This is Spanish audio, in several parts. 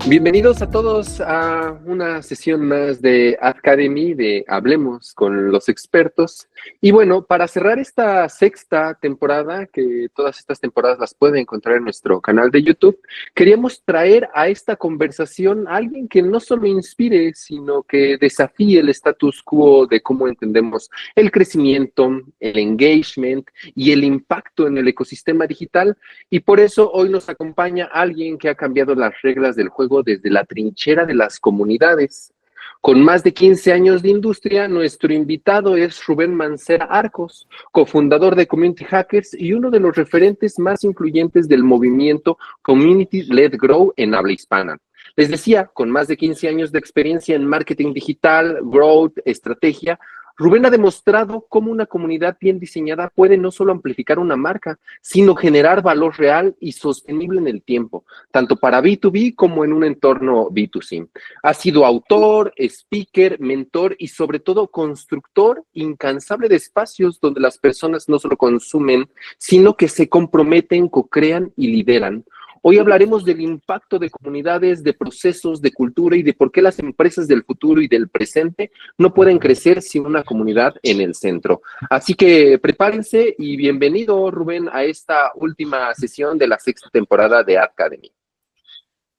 Bienvenidos a todos a una sesión más de Academy de Hablemos con los expertos. Y bueno, para cerrar esta sexta temporada, que todas estas temporadas las pueden encontrar en nuestro canal de YouTube, queríamos traer a esta conversación a alguien que no solo inspire, sino que desafíe el status quo de cómo entendemos el crecimiento, el engagement y el impacto en el ecosistema digital. Y por eso hoy nos acompaña alguien que ha cambiado las reglas del juego desde la trinchera de las comunidades. Con más de 15 años de industria, nuestro invitado es Rubén Mancera Arcos, cofundador de Community Hackers y uno de los referentes más influyentes del movimiento Community Led Grow en habla hispana. Les decía, con más de 15 años de experiencia en marketing digital, growth, estrategia, Rubén ha demostrado cómo una comunidad bien diseñada puede no solo amplificar una marca, sino generar valor real y sostenible en el tiempo, tanto para B2B como en un entorno B2C. Ha sido autor, speaker, mentor y sobre todo constructor incansable de espacios donde las personas no solo consumen, sino que se comprometen, co-crean y lideran. Hoy hablaremos del impacto de comunidades, de procesos, de cultura y de por qué las empresas del futuro y del presente no pueden crecer sin una comunidad en el centro. Así que prepárense y bienvenido, Rubén, a esta última sesión de la sexta temporada de Academy.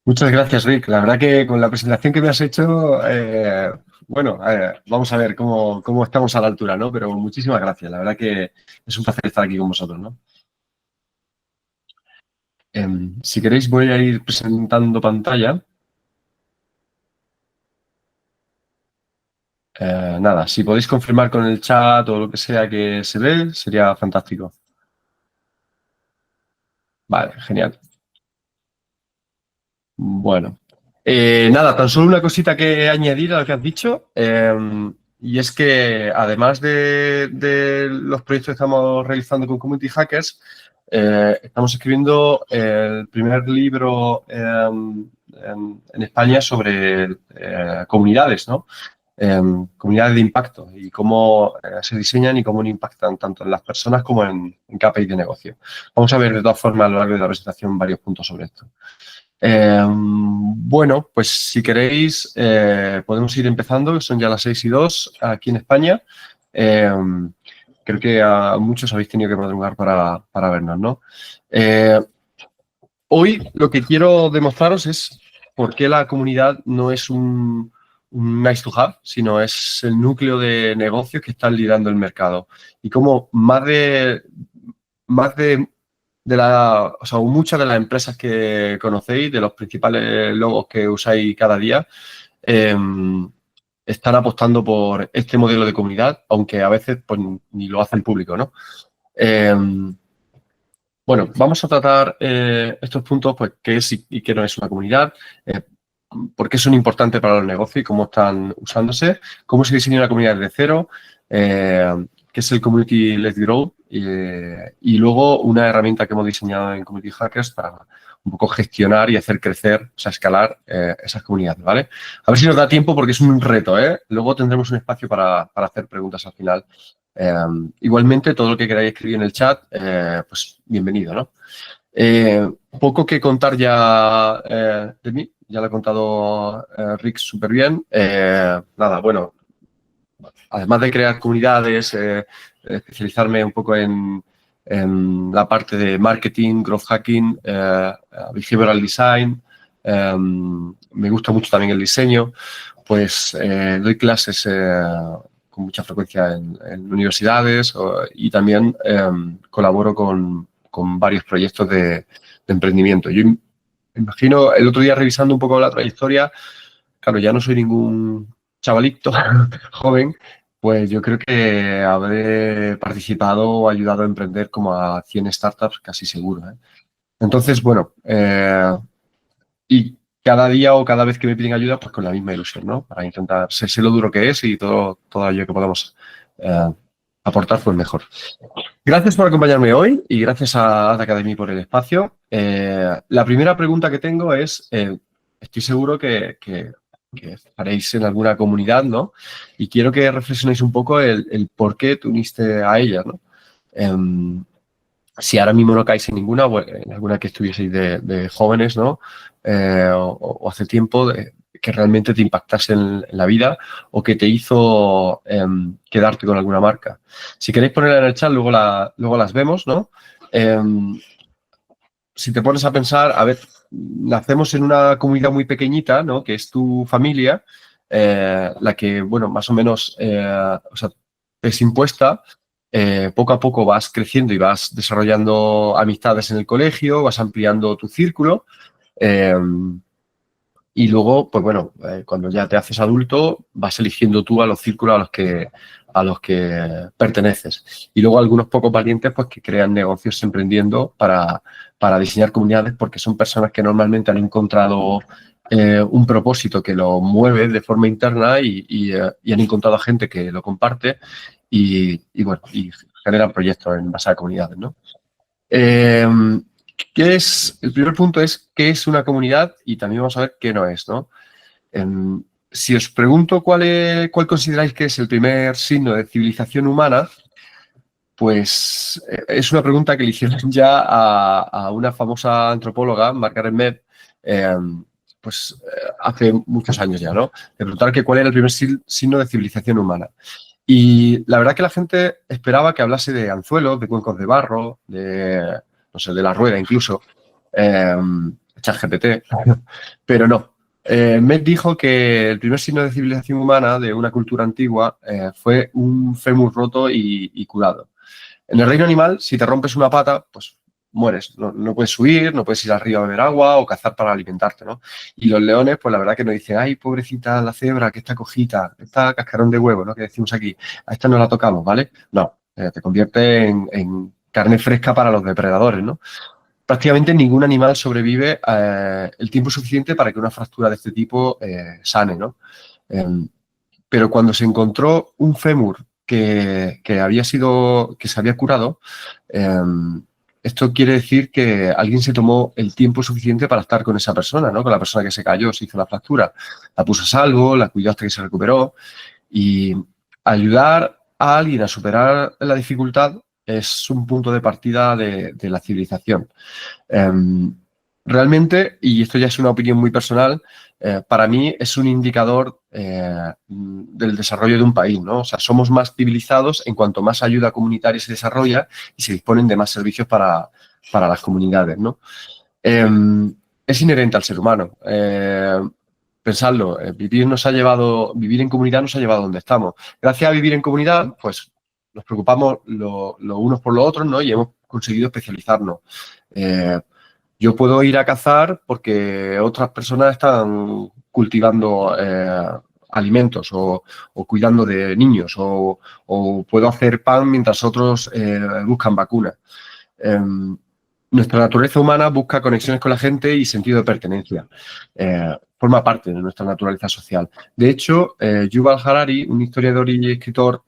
Muchas gracias, Rick. La verdad que con la presentación que me has hecho, vamos a ver cómo estamos a la altura, ¿no? Pero muchísimas gracias. La verdad que es un placer estar aquí con vosotros, ¿no? Si queréis voy a ir presentando pantalla. Nada, si podéis confirmar con el chat o lo que sea que se ve, sería fantástico. Vale, genial. Bueno, nada, tan solo una cosita que añadir a lo que has dicho, y es que además de los proyectos que estamos realizando con Community Hackers, estamos escribiendo el primer libro en España sobre comunidades, ¿no? Comunidades de impacto y cómo se diseñan y cómo impactan tanto en las personas como en KPI de negocio. Vamos a ver de todas formas a lo largo de la presentación varios puntos sobre esto. Bueno, pues si queréis podemos ir empezando, que son ya las 6:02 aquí en España. Creo que a muchos habéis tenido que madrugar para vernos, ¿no? Hoy lo que quiero demostraros es por qué la comunidad no es un nice to have, sino es el núcleo de negocios que están liderando el mercado. Y cómo muchas de las empresas que conocéis, de los principales logos que usáis cada día, están apostando por este modelo de comunidad, aunque a veces pues, ni lo hacen público, ¿no? Bueno, vamos a tratar estos puntos, pues qué es y qué no es una comunidad, por qué son importantes para los negocios y cómo están usándose, cómo se diseña una comunidad desde cero, qué es el Community Led Growth y luego una herramienta que hemos diseñado en Community Hackers para un poco gestionar y hacer crecer, o sea, escalar esas comunidades, ¿vale? A ver si nos da tiempo porque es un reto, ¿eh? Luego tendremos un espacio para hacer preguntas al final. Igualmente, todo lo que queráis escribir en el chat, pues bienvenido, ¿no? Poco que contar ya de mí, ya lo ha contado Rick súper bien. Nada, bueno, además de crear comunidades, especializarme un poco en la parte de marketing, growth hacking, behavioral design, me gusta mucho también el diseño, pues doy clases con mucha frecuencia en universidades y también colaboro con varios proyectos de emprendimiento. Yo imagino, el otro día revisando un poco la trayectoria, claro, ya no soy ningún chavalito joven, pues yo creo que habré participado o ayudado a emprender como a 100 startups casi seguro, ¿eh? Entonces, bueno, y cada día o cada vez que me piden ayuda, pues con la misma ilusión, ¿no? Para intentar, sé lo duro que es y todo aquello que podamos aportar, pues mejor. Gracias por acompañarme hoy y gracias a Ad Academy por el espacio. La primera pregunta que tengo es, estoy seguro que estaréis en alguna comunidad, ¿no? Y quiero que reflexionéis un poco el por qué te uniste a ella, ¿no? si ahora mismo no caéis en ninguna, o en alguna que estuvieseis de jóvenes, ¿no? O hace tiempo, que realmente te impactase en la vida o que te hizo quedarte con alguna marca. Si queréis ponerla en el chat, luego las vemos, ¿no? Si te pones a pensar, a ver, nacemos en una comunidad muy pequeñita, ¿no? Que es tu familia, la que, bueno, más o menos, o sea, es impuesta. Poco a poco vas creciendo y vas desarrollando amistades en el colegio, vas ampliando tu círculo. eh, y luego, pues bueno, cuando ya te haces adulto, vas eligiendo tú a los círculos a los que perteneces. Y luego algunos pocos valientes, pues que crean negocios emprendiendo para diseñar comunidades, porque son personas que normalmente han encontrado un propósito que lo mueve de forma interna y han encontrado a gente que lo comparte y bueno, y generan proyectos en base a comunidades, ¿no? Eh, el primer punto es qué es una comunidad y también vamos a ver qué no es, ¿no? Si os pregunto cuál consideráis que es el primer signo de civilización humana, pues es una pregunta que le hicieron ya a una famosa antropóloga, Margaret Mead, eh, hace muchos años ya, ¿no? De preguntar que cuál era el primer signo de civilización humana. Y la verdad que la gente esperaba que hablase de anzuelos, de cuencos de barro, no sé, de la rueda incluso, ChatGPT, pero no. Med dijo que el primer signo de civilización humana de una cultura antigua fue un fémur roto y curado. En el reino animal, si te rompes una pata, pues mueres. No puedes subir, no puedes ir al río a beber agua o cazar para alimentarte, ¿no? Y los leones, pues la verdad que nos dicen, ay, pobrecita la cebra, que está cojita, está cascarón de huevo, ¿no? Que decimos aquí, a esta no la tocamos, ¿vale? No, te convierte en carne fresca para los depredadores, ¿no? Prácticamente ningún animal sobrevive el tiempo suficiente para que una fractura de este tipo sane, ¿no? Pero cuando se encontró un fémur que se había curado, esto quiere decir que alguien se tomó el tiempo suficiente para estar con esa persona, ¿no? Con la persona que se cayó, se hizo la fractura, la puso a salvo, la cuidó hasta que se recuperó y ayudar a alguien a superar la dificultad es un punto de partida de la civilización. Realmente, y esto ya es una opinión muy personal, para mí es un indicador del desarrollo de un país, ¿no? O sea, somos más civilizados en cuanto más ayuda comunitaria se desarrolla y se disponen de más servicios para las comunidades, ¿no? Es inherente al ser humano. Pensadlo, vivir en comunidad nos ha llevado a donde estamos. Gracias a vivir en comunidad, pues nos preocupamos los unos por los otros, ¿no? Y hemos conseguido especializarnos. Yo puedo ir a cazar porque otras personas están cultivando alimentos o cuidando de niños o puedo hacer pan mientras otros buscan vacunas. Nuestra naturaleza humana busca conexiones con la gente y sentido de pertenencia. Forma parte de nuestra naturaleza social. De hecho, Yuval Harari, un historiador y escritor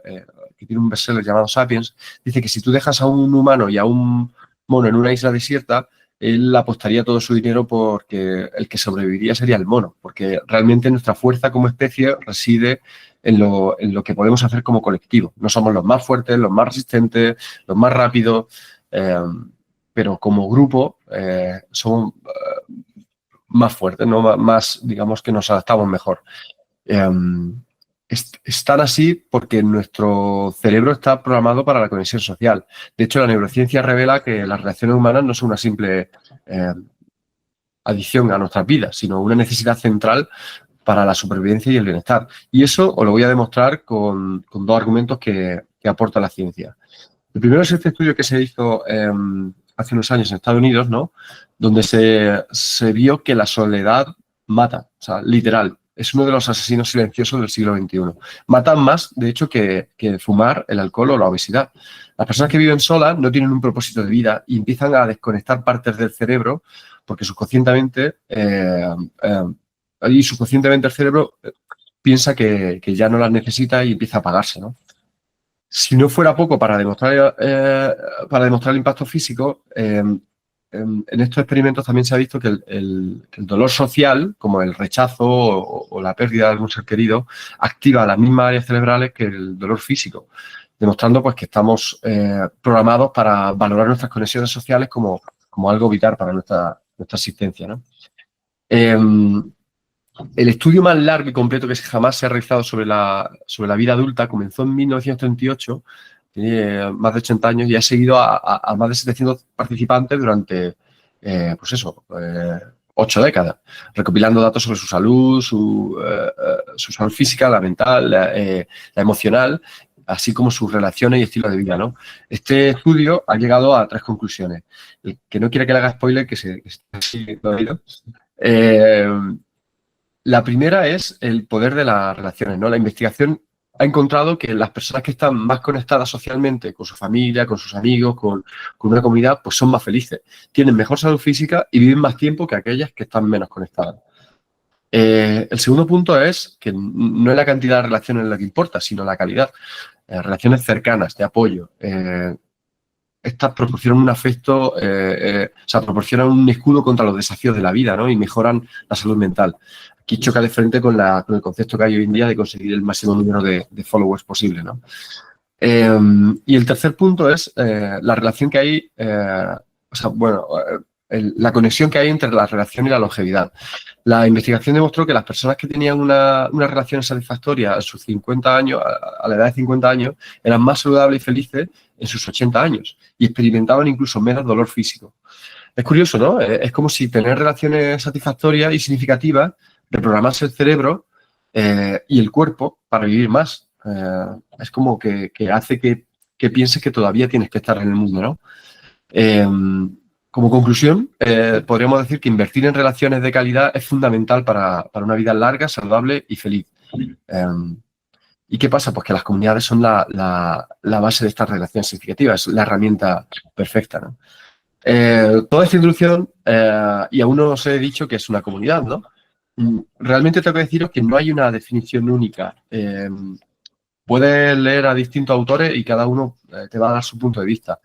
que tiene un bestseller llamado Sapiens, dice que si tú dejas a un humano y a un mono en una isla desierta, él apostaría todo su dinero porque el que sobreviviría sería el mono, porque realmente nuestra fuerza como especie reside en lo que podemos hacer como colectivo. No somos los más fuertes, los más resistentes, los más rápidos, pero como grupo somos más fuertes, ¿no? Más, digamos que nos adaptamos mejor. Es tan así porque nuestro cerebro está programado para la conexión social. De hecho, la neurociencia revela que las relaciones humanas no son una simple adición a nuestras vidas, sino una necesidad central para la supervivencia y el bienestar. Y eso os lo voy a demostrar con dos argumentos que aporta la ciencia. El primero es este estudio que se hizo hace unos años en Estados Unidos, ¿no? Donde se vio que la soledad mata, o sea, literal. Es uno de los asesinos silenciosos del siglo XXI. Matan más, de hecho, que fumar, el alcohol o la obesidad. Las personas que viven solas no tienen un propósito de vida y empiezan a desconectar partes del cerebro porque subconscientemente el cerebro piensa que ya no las necesita y empieza a apagarse, ¿no? Si no fuera poco para demostrar el impacto físico, en estos experimentos también se ha visto que el dolor social, como el rechazo o la pérdida de algún ser querido, activa las mismas áreas cerebrales que el dolor físico. demostrando pues que estamos programados para valorar nuestras conexiones sociales como algo vital para nuestra existencia, ¿no? El estudio más largo y completo que jamás se ha realizado sobre la vida adulta comenzó en 1938, tiene más de 80 años y ha seguido a más de 700 participantes durante, 8 décadas, recopilando datos sobre su salud, su salud física, la mental, la emocional, así como sus relaciones y estilo de vida, ¿no? Este estudio ha llegado a 3 conclusiones. El que no quiera que le haga spoiler, que se lo ha oído. La primera es el poder de las relaciones, ¿no? La investigación ha encontrado que las personas que están más conectadas socialmente con su familia, con sus amigos, con una comunidad, pues son más felices, tienen mejor salud física y viven más tiempo que aquellas que están menos conectadas. El segundo punto es que no es la cantidad de relaciones la que importa, sino la calidad. Relaciones cercanas, de apoyo. Estas proporcionan un afecto, proporcionan un escudo contra los desafíos de la vida, ¿no? Y mejoran la salud mental. Aquí choca de frente con el concepto que hay hoy en día de conseguir el máximo número de followers posible, ¿no? Y el tercer punto es la relación que hay, la conexión que hay entre la relación y la longevidad. La investigación demostró que las personas que tenían una relación satisfactoria a sus 50 años, a la edad de 50 años, eran más saludables y felices en sus 80 años y experimentaban incluso menos dolor físico. Es curioso, ¿no? Es como si tener relaciones satisfactorias y significativas reprogramase el cerebro y el cuerpo para vivir más. Es como que hace que pienses que todavía tienes que estar en el mundo, ¿no? Como conclusión, podríamos decir que invertir en relaciones de calidad es fundamental para una vida larga, saludable y feliz. ¿Y qué pasa? Pues que las comunidades son la base de estas relaciones significativas, es la herramienta perfecta, ¿no? Toda esta introducción, y aún no os he dicho que es una comunidad, ¿no? Realmente tengo que deciros que no hay una definición única. Puedes leer a distintos autores y cada uno te va a dar su punto de vista.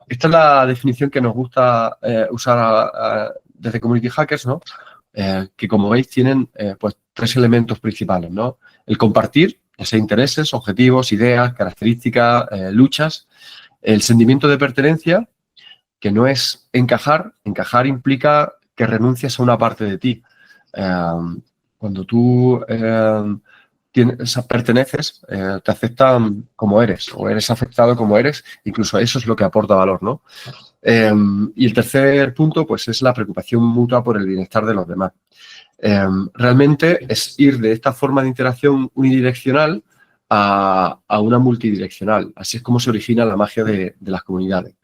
Esta es la definición que nos gusta usar desde Community Hackers, ¿no? Que como veis tienen pues 3 elementos principales, ¿no? El compartir, ya sea intereses, objetivos, ideas, características, luchas. El sentimiento de pertenencia, que no es encajar. Encajar implica que renuncias a una parte de ti. Cuando tú perteneces, te aceptan como eres o eres aceptado como eres, incluso eso es lo que aporta valor, ¿no? Y el tercer punto, pues, es la preocupación mutua por el bienestar de los demás. Realmente es ir de esta forma de interacción unidireccional a una multidireccional. Así es como se origina la magia de las comunidades.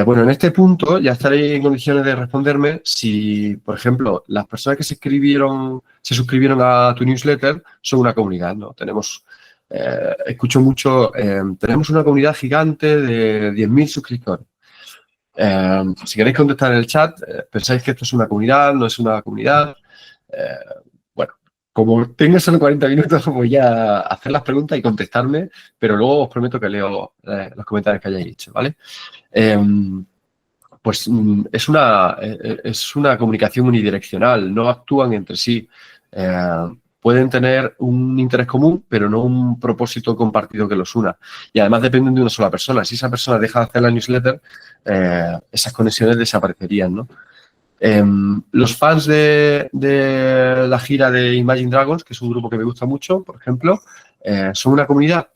Bueno, en este punto ya estaré en condiciones de responderme si, por ejemplo, las personas que se suscribieron a tu newsletter son una comunidad, ¿no? Escucho mucho, tenemos una comunidad gigante de 10.000 suscriptores. Si queréis contestar en el chat, ¿pensáis que esto es una comunidad, no es una comunidad? Bueno, como tengo solo 40 minutos, voy a hacer las preguntas y contestarme, pero luego os prometo que leo los comentarios que hayáis hecho, ¿vale? Pues es una comunicación unidireccional, no actúan entre sí. Pueden tener un interés común, pero no un propósito compartido que los una. Y además dependen de una sola persona. Si esa persona deja de hacer la newsletter, esas conexiones desaparecerían, ¿no? Los fans de la gira de Imagine Dragons, que es un grupo que me gusta mucho, por ejemplo, son una comunidad.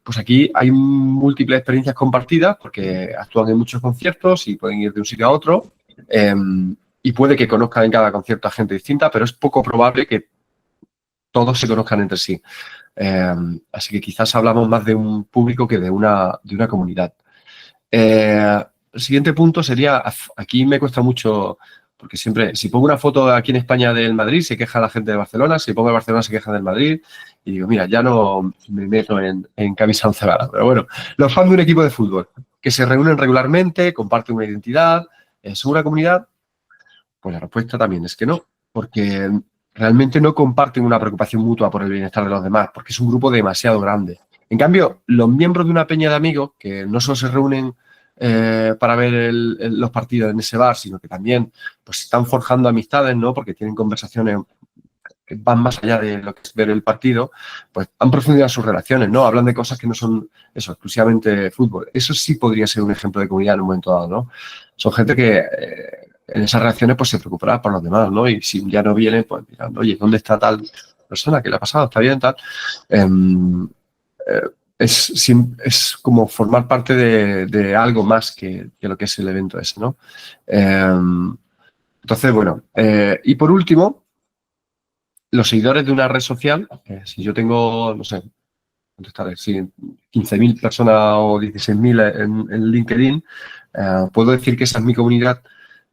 Pues aquí hay múltiples experiencias compartidas porque actúan en muchos conciertos y pueden ir de un sitio a otro y puede que conozcan en cada concierto a gente distinta, pero es poco probable que todos se conozcan entre sí. Así que quizás hablamos más de un público que de una comunidad. El siguiente punto sería, aquí me cuesta mucho, porque siempre, si pongo una foto aquí en España del Madrid, se queja la gente de Barcelona, si pongo de Barcelona se queja del Madrid, y digo, mira, ya no me meto en camisa once varas. Pero bueno, los fans de un equipo de fútbol, que se reúnen regularmente, comparten una identidad, ¿son una comunidad? Pues la respuesta también es que no, porque realmente no comparten una preocupación mutua por el bienestar de los demás, porque es un grupo demasiado grande. En cambio, los miembros de una peña de amigos, que no solo se reúnen para ver los partidos en ese bar, sino que también pues están forjando amistades, ¿no? Porque tienen conversaciones que van más allá de lo que es ver el partido, pues han profundizado sus relaciones, ¿no? Hablan de cosas que no son eso, exclusivamente fútbol. Eso sí podría ser un ejemplo de comunidad en un momento dado, ¿no? Son gente que en esas relaciones pues se preocupará por los demás, ¿no? Y si ya no viene, pues mirando, oye, ¿dónde está tal persona? ¿Qué le ha pasado? ¿Está bien? Tal. Es como formar parte de algo más que lo que es el evento ese, ¿no? Entonces, bueno, y por último, los seguidores de una red social, si yo tengo, no sé, ¿cuánto estaré? Si 15.000 personas o 16.000 en LinkedIn, puedo decir que esa es mi comunidad.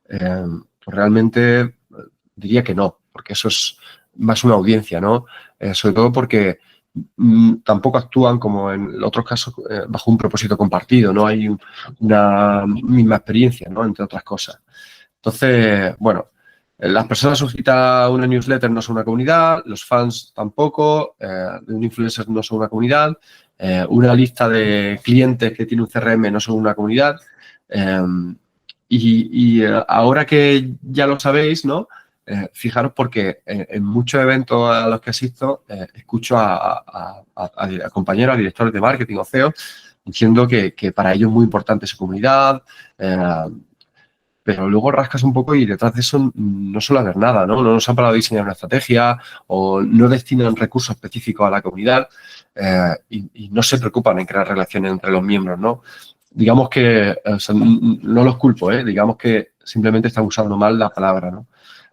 Pues realmente diría que no, porque eso es más una audiencia, ¿no? Sobre todo porque tampoco actúan como en otros casos bajo un propósito compartido, no hay una misma experiencia, ¿no? Entre otras cosas. Entonces, bueno, las personas suscritas a una newsletter no son una comunidad, los fans tampoco, de un influencer no son una comunidad, una lista de clientes que tiene un CRM no son una comunidad. Ahora que ya lo sabéis, ¿no? Fijaros porque en muchos eventos a los que asisto escucho a compañeros, a directores de marketing o CEO diciendo que para ellos es muy importante su comunidad, pero luego rascas un poco y detrás de eso no suele haber nada, ¿no? No nos han parado de diseñar una estrategia o no destinan recursos específicos a la comunidad y no se preocupan en crear relaciones entre los miembros, ¿no? Digamos que, o sea, no los culpo, digamos que simplemente están usando mal la palabra, ¿no?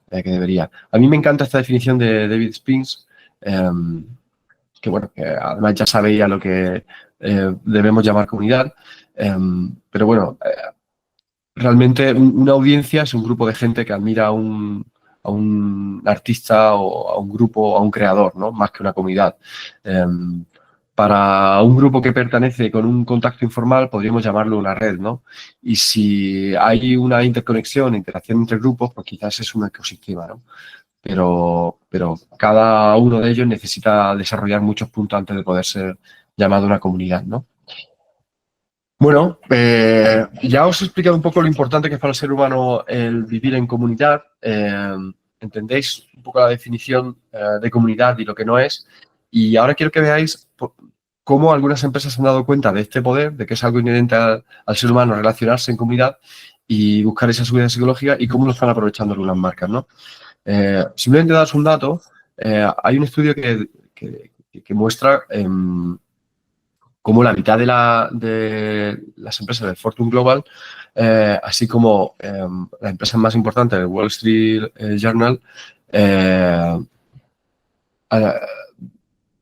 Que debería. A mí me encanta esta definición de David Spinks, que bueno, que además ya sabéis a lo que debemos llamar comunidad, pero bueno, realmente una audiencia es un grupo de gente que admira a un artista o a un grupo, a un creador, ¿no? Más que una comunidad. Para un grupo que pertenece con un contacto informal, podríamos llamarlo una red, ¿no? Y si hay una interconexión, interacción entre grupos, pues quizás es un ecosistema, ¿no? Pero cada uno de ellos necesita desarrollar muchos puntos antes de poder ser llamado una comunidad, ¿no? Bueno, ya os he explicado un poco lo importante que es para el ser humano el vivir en comunidad. Entendéis un poco la definición de comunidad y lo que no es. Y ahora quiero que veáis cómo algunas empresas se han dado cuenta de este poder, de que es algo inherente al ser humano relacionarse en comunidad y buscar esa seguridad psicológica y cómo lo están aprovechando algunas marcas, ¿no? Simplemente daros un dato. Hay un estudio que muestra cómo la mitad de las empresas del Fortune Global, así como las empresas más importantes del Wall Street Journal,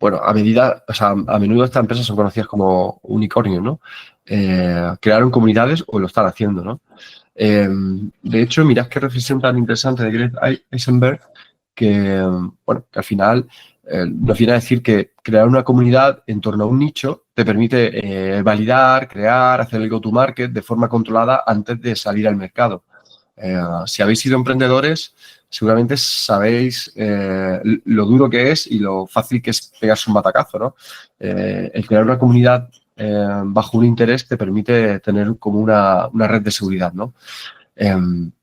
bueno, a menudo estas empresas son conocidas como unicornios, ¿no? Crearon comunidades o lo están haciendo, ¿no? De hecho, mirad qué reflexión tan interesante de Greg Eisenberg, que, bueno, que al final nos viene a decir que crear una comunidad en torno a un nicho te permite validar, crear, hacer el go-to-market de forma controlada antes de salir al mercado. Si habéis sido emprendedores, seguramente sabéis lo duro que es y lo fácil que es pegarse un batacazo, ¿no? El crear una comunidad bajo un interés te permite tener como una red de seguridad, ¿no?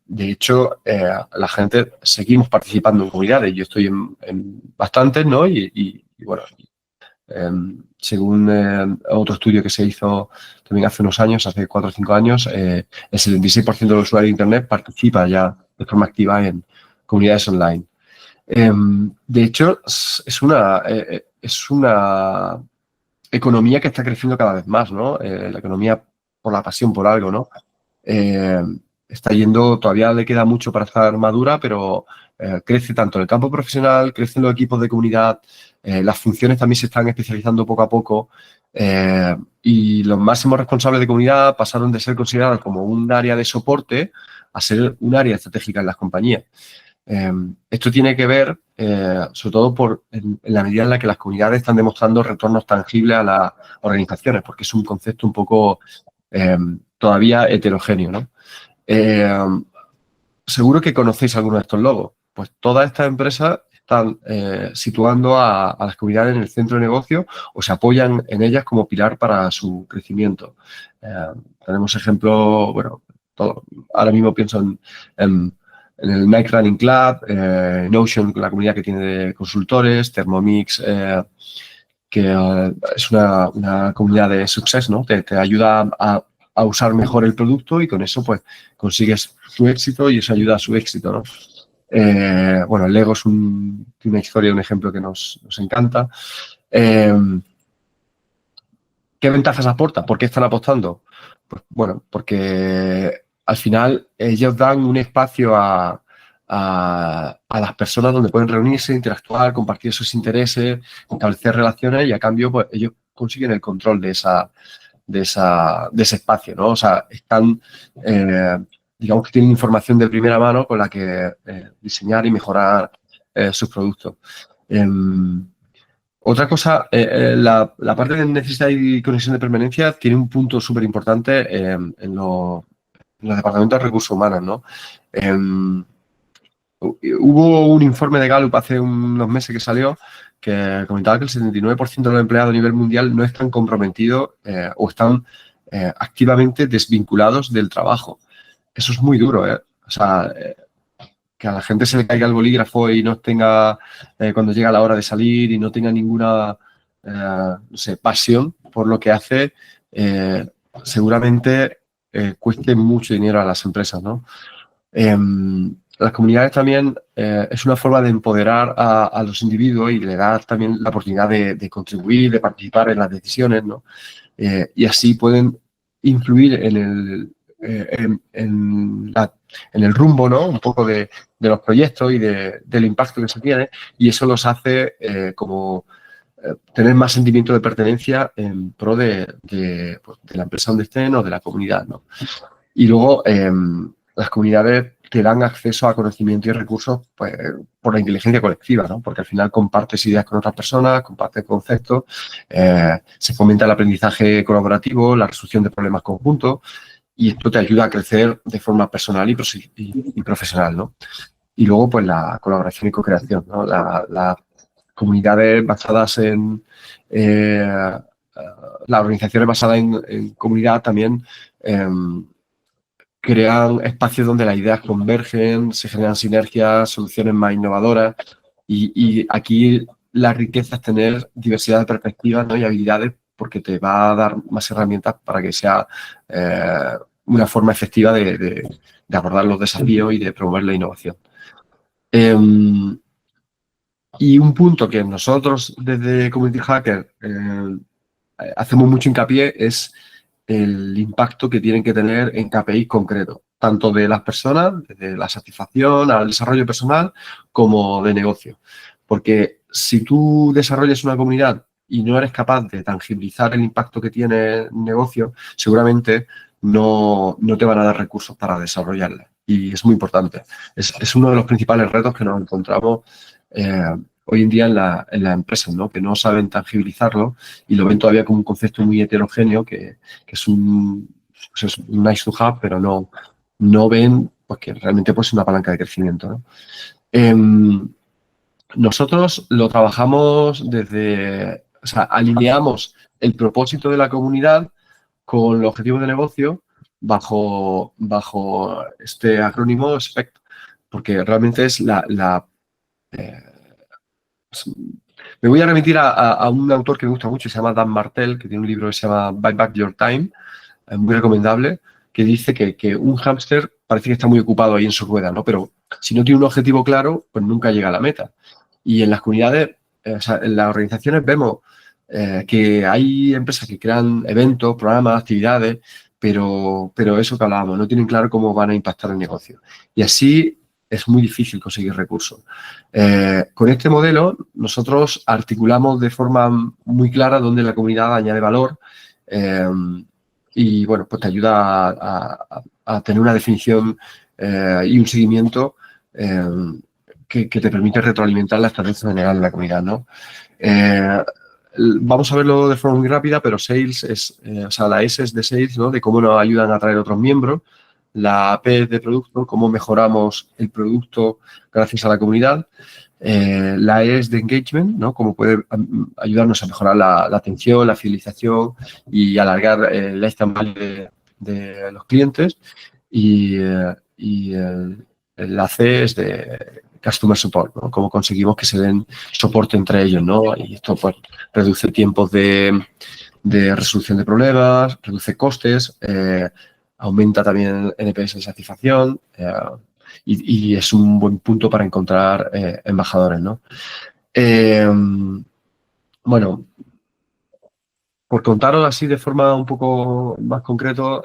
De hecho, la gente seguimos participando en comunidades. Yo estoy en bastantes, ¿no? Y bueno, según otro estudio que se hizo también hace unos años, hace 4 o 5 años, el 76% de los usuarios de Internet participa ya de forma activa en comunidades online. De hecho, es una economía que está creciendo cada vez más, ¿no? La economía por la pasión por algo, ¿no? Está yendo, todavía le queda mucho para estar madura, pero crece tanto en el campo profesional, crecen los equipos de comunidad, las funciones también se están especializando poco a poco y los máximos responsables de comunidad pasaron de ser considerados como un área de soporte a ser un área estratégica en las compañías. Esto tiene que ver, sobre todo en la medida en la que las comunidades están demostrando retornos tangibles a las organizaciones, porque es un concepto un poco todavía heterogéneo, ¿no? Seguro que conocéis alguno de estos logos. Pues todas estas empresas están situando a las comunidades en el centro de negocio o se apoyan en ellas como pilar para su crecimiento. Tenemos ejemplos, bueno, ahora mismo pienso en en el Nike Running Club, Notion, la comunidad que tiene de consultores, Thermomix, que es una comunidad de success, ¿no? Te ayuda a usar mejor el producto y con eso pues consigues tu éxito y eso ayuda a su éxito, ¿no? Bueno, el Lego es una historia, un ejemplo que nos encanta. ¿Qué ventajas aporta? ¿Por qué están apostando? Pues, bueno, porque al final ellos dan un espacio a las personas donde pueden reunirse, interactuar, compartir sus intereses, establecer relaciones y a cambio pues ellos consiguen el control de ese espacio, ¿no? O sea, están, digamos que tienen información de primera mano con la que diseñar y mejorar sus productos. Otra cosa, la parte de necesidad y conexión de permanencia tiene un punto súper importante en los departamentos de recursos humanos, ¿no? Hubo un informe de Gallup hace unos meses que salió que comentaba que el 79% de los empleados a nivel mundial no están comprometidos o están activamente desvinculados del trabajo. Eso es muy duro, ¿eh? O sea, que a la gente se le caiga el bolígrafo y no tenga, cuando llega la hora de salir y no tenga ninguna, no sé, pasión por lo que hace, seguramente cueste mucho dinero a las empresas, ¿no? Las comunidades también es una forma de empoderar a los individuos y le da también la oportunidad de contribuir, de participar en las decisiones, ¿no? Y así pueden influir en el rumbo, ¿no? Un poco de los proyectos y del impacto que se tiene, y eso los hace tener más sentimiento de pertenencia en pro pues, de la empresa donde estén o de la comunidad, ¿no? Y luego las comunidades te dan acceso a conocimiento y recursos pues, por la inteligencia colectiva, ¿no? Porque al final compartes ideas con otras personas, compartes conceptos, se fomenta el aprendizaje colaborativo, la resolución de problemas conjuntos, y esto te ayuda a crecer de forma personal y profesional, ¿no? Y luego, pues, la colaboración y co-creación, ¿no? Las comunidades basadas en... las organizaciones basadas en comunidad también crean espacios donde las ideas convergen, se generan sinergias, soluciones más innovadoras, y aquí la riqueza es tener diversidad de perspectivas, ¿no? Y habilidades, porque te va a dar más herramientas para que sea una forma efectiva de abordar los desafíos y de promover la innovación. Y un punto que nosotros desde Community Hacker hacemos mucho hincapié es el impacto que tienen que tener en KPIs concretos, tanto de las personas, desde la satisfacción al desarrollo personal, como de negocio. Porque si tú desarrollas una comunidad y no eres capaz de tangibilizar el impacto que tiene el negocio, seguramente no te van a dar recursos para desarrollarla. Y es muy importante. Es uno de los principales retos que nos encontramos hoy en día en las empresas, ¿no? Que no saben tangibilizarlo y lo ven todavía como un concepto muy heterogéneo que es un nice to have, pero no ven pues, que realmente pues, es una palanca de crecimiento, ¿no? Nosotros lo trabajamos o sea, alineamos el propósito de la comunidad con los objetivos de negocio bajo este acrónimo SPECT, porque realmente es me voy a remitir a un autor que me gusta mucho, se llama Dan Martell, que tiene un libro que se llama Buy Back Your Time, muy recomendable, que dice que un hámster parece que está muy ocupado ahí en su rueda, ¿no? Pero si no tiene un objetivo claro, pues nunca llega a la meta. Y en las comunidades, o sea, en las organizaciones vemos que hay empresas que crean eventos, programas, actividades, pero eso que hablábamos, no tienen claro cómo van a impactar el negocio. Y así es muy difícil conseguir recursos. Con este modelo, nosotros articulamos de forma muy clara dónde la comunidad añade valor y, bueno, pues te ayuda a tener una definición y un seguimiento que te permite retroalimentar la estrategia general de la comunidad, ¿no? Vamos a verlo de forma muy rápida, pero Sales o sea, la S es de Sales, ¿no? De cómo nos ayudan a atraer otros miembros. La P es de producto, cómo mejoramos el producto gracias a la comunidad. La E es de engagement, ¿no? Cómo puede ayudarnos a mejorar la atención, la fidelización y alargar el lifetime value de los clientes. Y la C es de Customer Support, ¿no? Cómo conseguimos que se den soporte entre ellos, ¿no? Y esto pues reduce tiempos de resolución de problemas, reduce costes, aumenta también el NPS de satisfacción y es un buen punto para encontrar embajadores, ¿no? Bueno, por contaros así de forma un poco más concreto,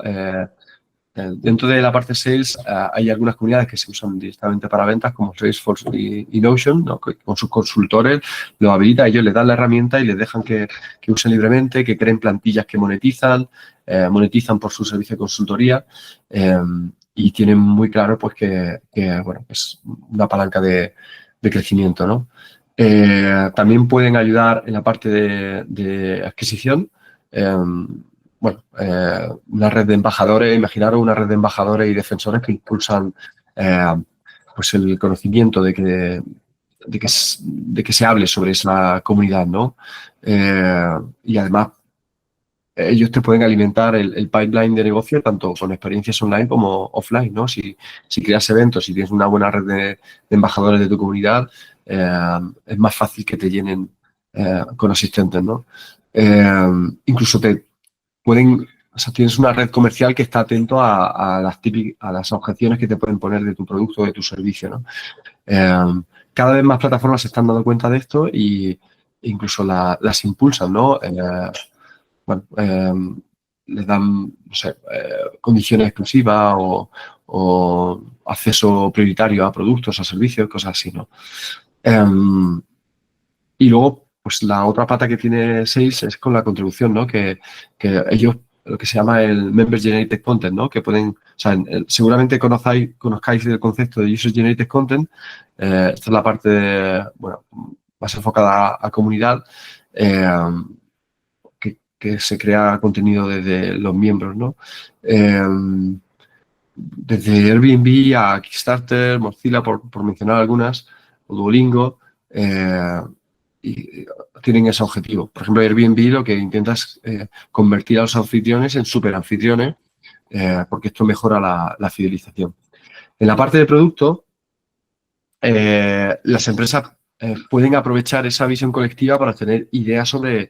dentro de la parte sales hay algunas comunidades que se usan directamente para ventas como Salesforce y Notion, ¿no? Con sus consultores los habilita, ellos les dan la herramienta y les dejan que usen libremente, que creen plantillas que monetizan por su servicio de consultoría y tienen muy claro pues que bueno, es una palanca de crecimiento, ¿no? También pueden ayudar en la parte de adquisición. Una red de embajadores, imaginaros una red de embajadores y defensores que impulsan pues el conocimiento de que se hable sobre esa comunidad, ¿no? Y además ellos te pueden alimentar el pipeline de negocio tanto con experiencias online como offline, ¿no? Si creas eventos, si tienes una buena red de embajadores de tu comunidad, es más fácil que te llenen con asistentes, ¿no? Incluso o sea, tienes una red comercial que está atento a las objeciones que te pueden poner de tu producto o de tu servicio, ¿no? Cada vez más plataformas se están dando cuenta de esto e incluso las impulsan, ¿no? Les dan, no sé, condiciones exclusivas o acceso prioritario a productos, a servicios, cosas así, ¿no? Y luego, pues la otra pata que tiene Sales es con la contribución, ¿no? Que ellos, lo que se llama el Member Generated Content, ¿no? Que pueden, o sea, seguramente conozcáis el concepto de User Generated Content. Esta es la parte, bueno, más enfocada a comunidad, que se crea contenido desde los miembros, ¿no? Desde Airbnb a Kickstarter, Mozilla, por mencionar algunas, o Duolingo, y tienen ese objetivo. Por ejemplo, Airbnb lo que intenta es convertir a los anfitriones en super anfitriones, porque esto mejora la fidelización. En la parte de producto, las empresas pueden aprovechar esa visión colectiva para tener ideas sobre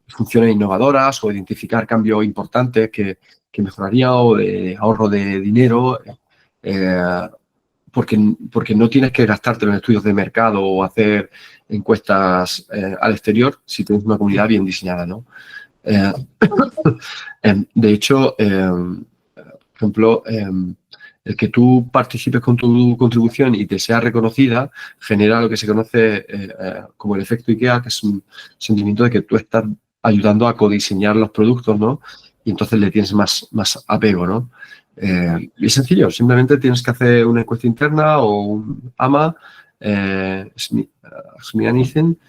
funciones innovadoras o identificar cambios importantes que mejorarían o de ahorro de dinero, porque no tienes que gastarte en estudios de mercado o hacer encuestas al exterior si tienes una comunidad bien diseñada, ¿no? De hecho, por ejemplo, el que tú participes con tu contribución y te sea reconocida genera lo que se conoce como el efecto IKEA, que es un sentimiento de que tú estás ayudando a codiseñar los productos, ¿no? Y entonces le tienes más apego, ¿no? Y es sencillo, simplemente tienes que hacer una encuesta interna o un AMA, Smianisen,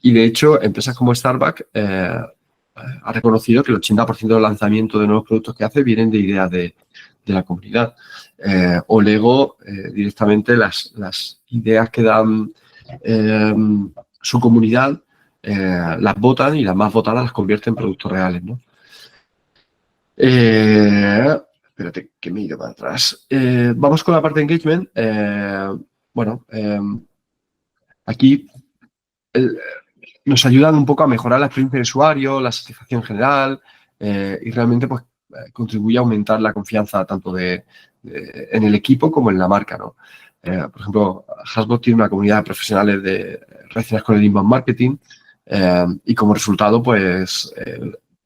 y de hecho empresas como Starbucks ha reconocido que el 80% del lanzamiento de nuevos productos que hace vienen de ideas de la comunidad. O Lego, directamente las ideas que dan su comunidad las votan y las más votadas las convierten en productos reales, ¿no? Espérate, que me he ido para atrás. Vamos con la parte de engagement. Aquí nos ayudan un poco a mejorar la experiencia de usuario, la satisfacción general y realmente pues contribuye a aumentar la confianza tanto en el equipo como en la marca, ¿no? Por ejemplo, HubSpot tiene una comunidad de profesionales relacionados con el inbound marketing y como resultado pues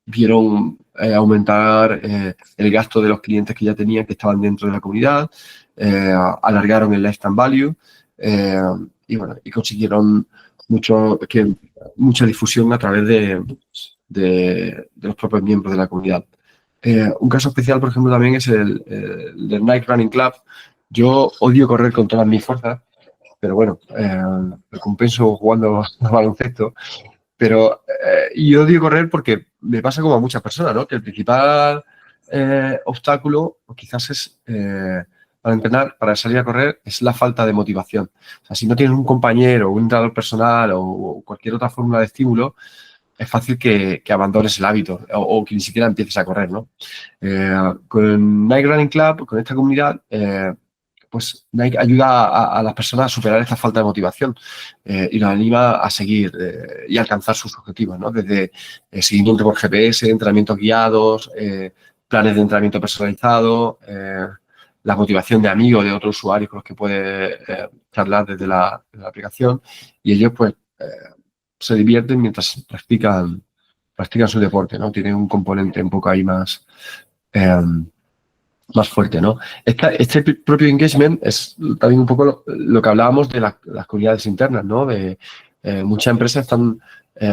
vieron aumentar el gasto de los clientes que ya tenían, que estaban dentro de la comunidad, alargaron el lifetime value y bueno, y consiguieron mucha difusión a través de los propios miembros de la comunidad. Un caso especial, por ejemplo, también es el del Nike Running Club. Yo odio correr con todas mis fuerzas, pero bueno, lo compenso jugando al baloncesto. Pero y odio correr porque me pasa como a muchas personas, ¿no? Que el principal obstáculo, o quizás es para entrenar, para salir a correr, es la falta de motivación. O sea, si no tienes un compañero, un entrenador personal o cualquier otra fórmula de estímulo, es fácil que abandones el hábito o que ni siquiera empieces a correr, ¿no? Con Nike Running Club, con esta comunidad, pues Nike ayuda a las personas a superar esta falta de motivación y los anima a seguir y alcanzar sus objetivos, ¿no? Desde seguimiento por GPS, entrenamientos guiados, planes de entrenamiento personalizado, la motivación de amigos, de otros usuarios con los que puede charlar desde la aplicación, y ellos pues se divierten mientras practican su deporte, ¿no? Tienen un componente un poco ahí más fuerte, ¿no? Este propio engagement es también un poco lo que hablábamos de las comunidades internas, ¿no? Muchas empresas están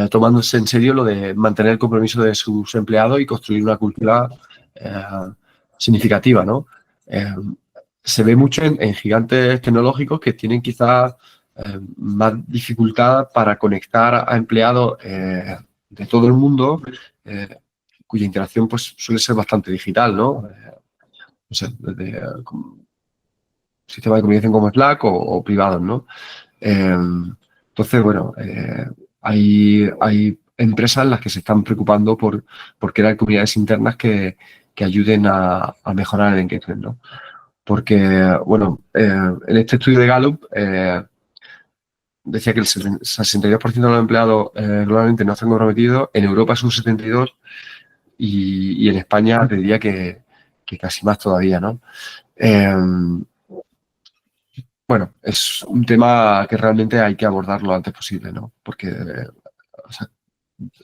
tomándose en serio lo de mantener el compromiso de sus empleados y construir una cultura significativa, ¿no? Se ve mucho en gigantes tecnológicos que tienen quizás más dificultad para conectar a empleados de todo el mundo, cuya interacción pues suele ser bastante digital, ¿no? No sé, desde sistemas de comunicación como Slack o privados, ¿no? Entonces, bueno, hay empresas en las que se están preocupando por crear comunidades internas que ayuden a mejorar el engagement, ¿no? Porque, bueno, en este estudio de Gallup decía que el 62% de los empleados globalmente no están comprometidos, en Europa es un 72% y en España te diría que casi más todavía, ¿no? Bueno, es un tema que realmente hay que abordar lo antes posible, ¿no? Porque o sea,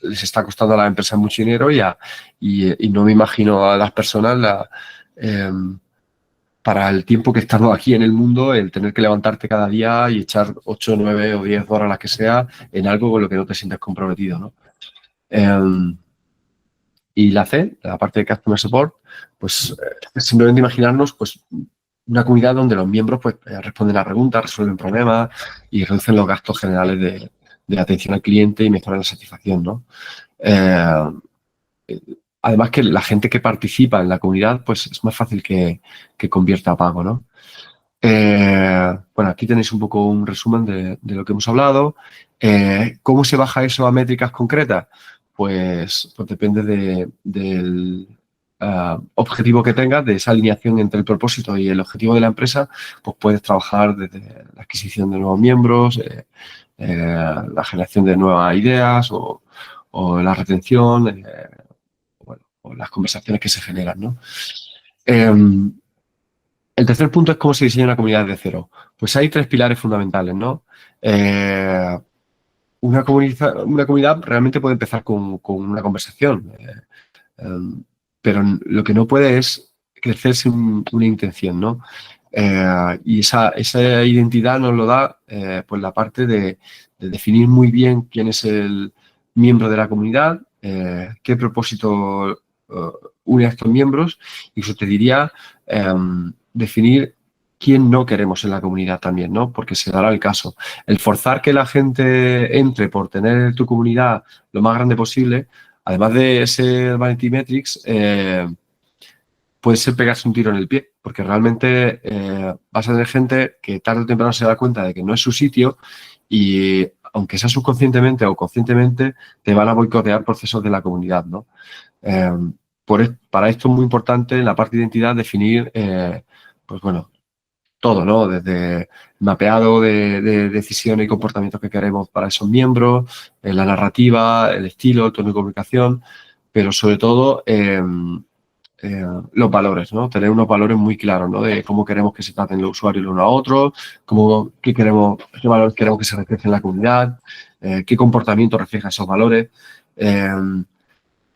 les está costando a las empresas mucho dinero y no me imagino a las personas para el tiempo que estamos aquí en el mundo, el tener que levantarte cada día y echar 8, 9 o 10 horas, las que sea, en algo con lo que no te sientes comprometido, ¿no? Y la C, la parte de Customer Support, pues simplemente imaginarnos pues una comunidad donde los miembros pues responden a preguntas, resuelven problemas y reducen los gastos generales de atención al cliente y mejoran la satisfacción, ¿no? Además que la gente que participa en la comunidad pues es más fácil que convierta a pago, ¿no? Bueno, aquí tenéis un poco un resumen de lo que hemos hablado. ¿Cómo se baja eso a métricas concretas? Pues depende del objetivo que tengas, de esa alineación entre el propósito y el objetivo de la empresa, pues puedes trabajar desde la adquisición de nuevos miembros, la generación de nuevas ideas o la retención, bueno, o las conversaciones que se generan, ¿no? El tercer punto es cómo se diseña una comunidad de cero. Pues hay 3 pilares fundamentales, ¿no? Una comunidad realmente puede empezar con una conversación, pero lo que no puede es crecer sin una intención, ¿no? Y esa identidad nos lo da pues la parte de definir muy bien quién es el miembro de la comunidad, qué propósito une a estos miembros, y eso te diría definir quién no queremos en la comunidad también, ¿no? Porque se dará el caso. El forzar que la gente entre por tener tu comunidad lo más grande posible, además de ser vanity metrics, puede ser pegarse un tiro en el pie, porque realmente vas a tener gente que tarde o temprano se da cuenta de que no es su sitio y, aunque sea subconscientemente o conscientemente, te van a boicotear procesos de la comunidad, ¿no? Para esto es muy importante en la parte de identidad definir, pues bueno, todo, ¿no? Desde el mapeado de decisiones y comportamientos que queremos para esos miembros, la narrativa, el estilo, el tono de comunicación, pero sobre todo los valores, ¿no? Tener unos valores muy claros, ¿no? De cómo queremos que se traten los usuarios los unos a otros, qué valores queremos que se reflejen en la comunidad, qué comportamiento refleja esos valores.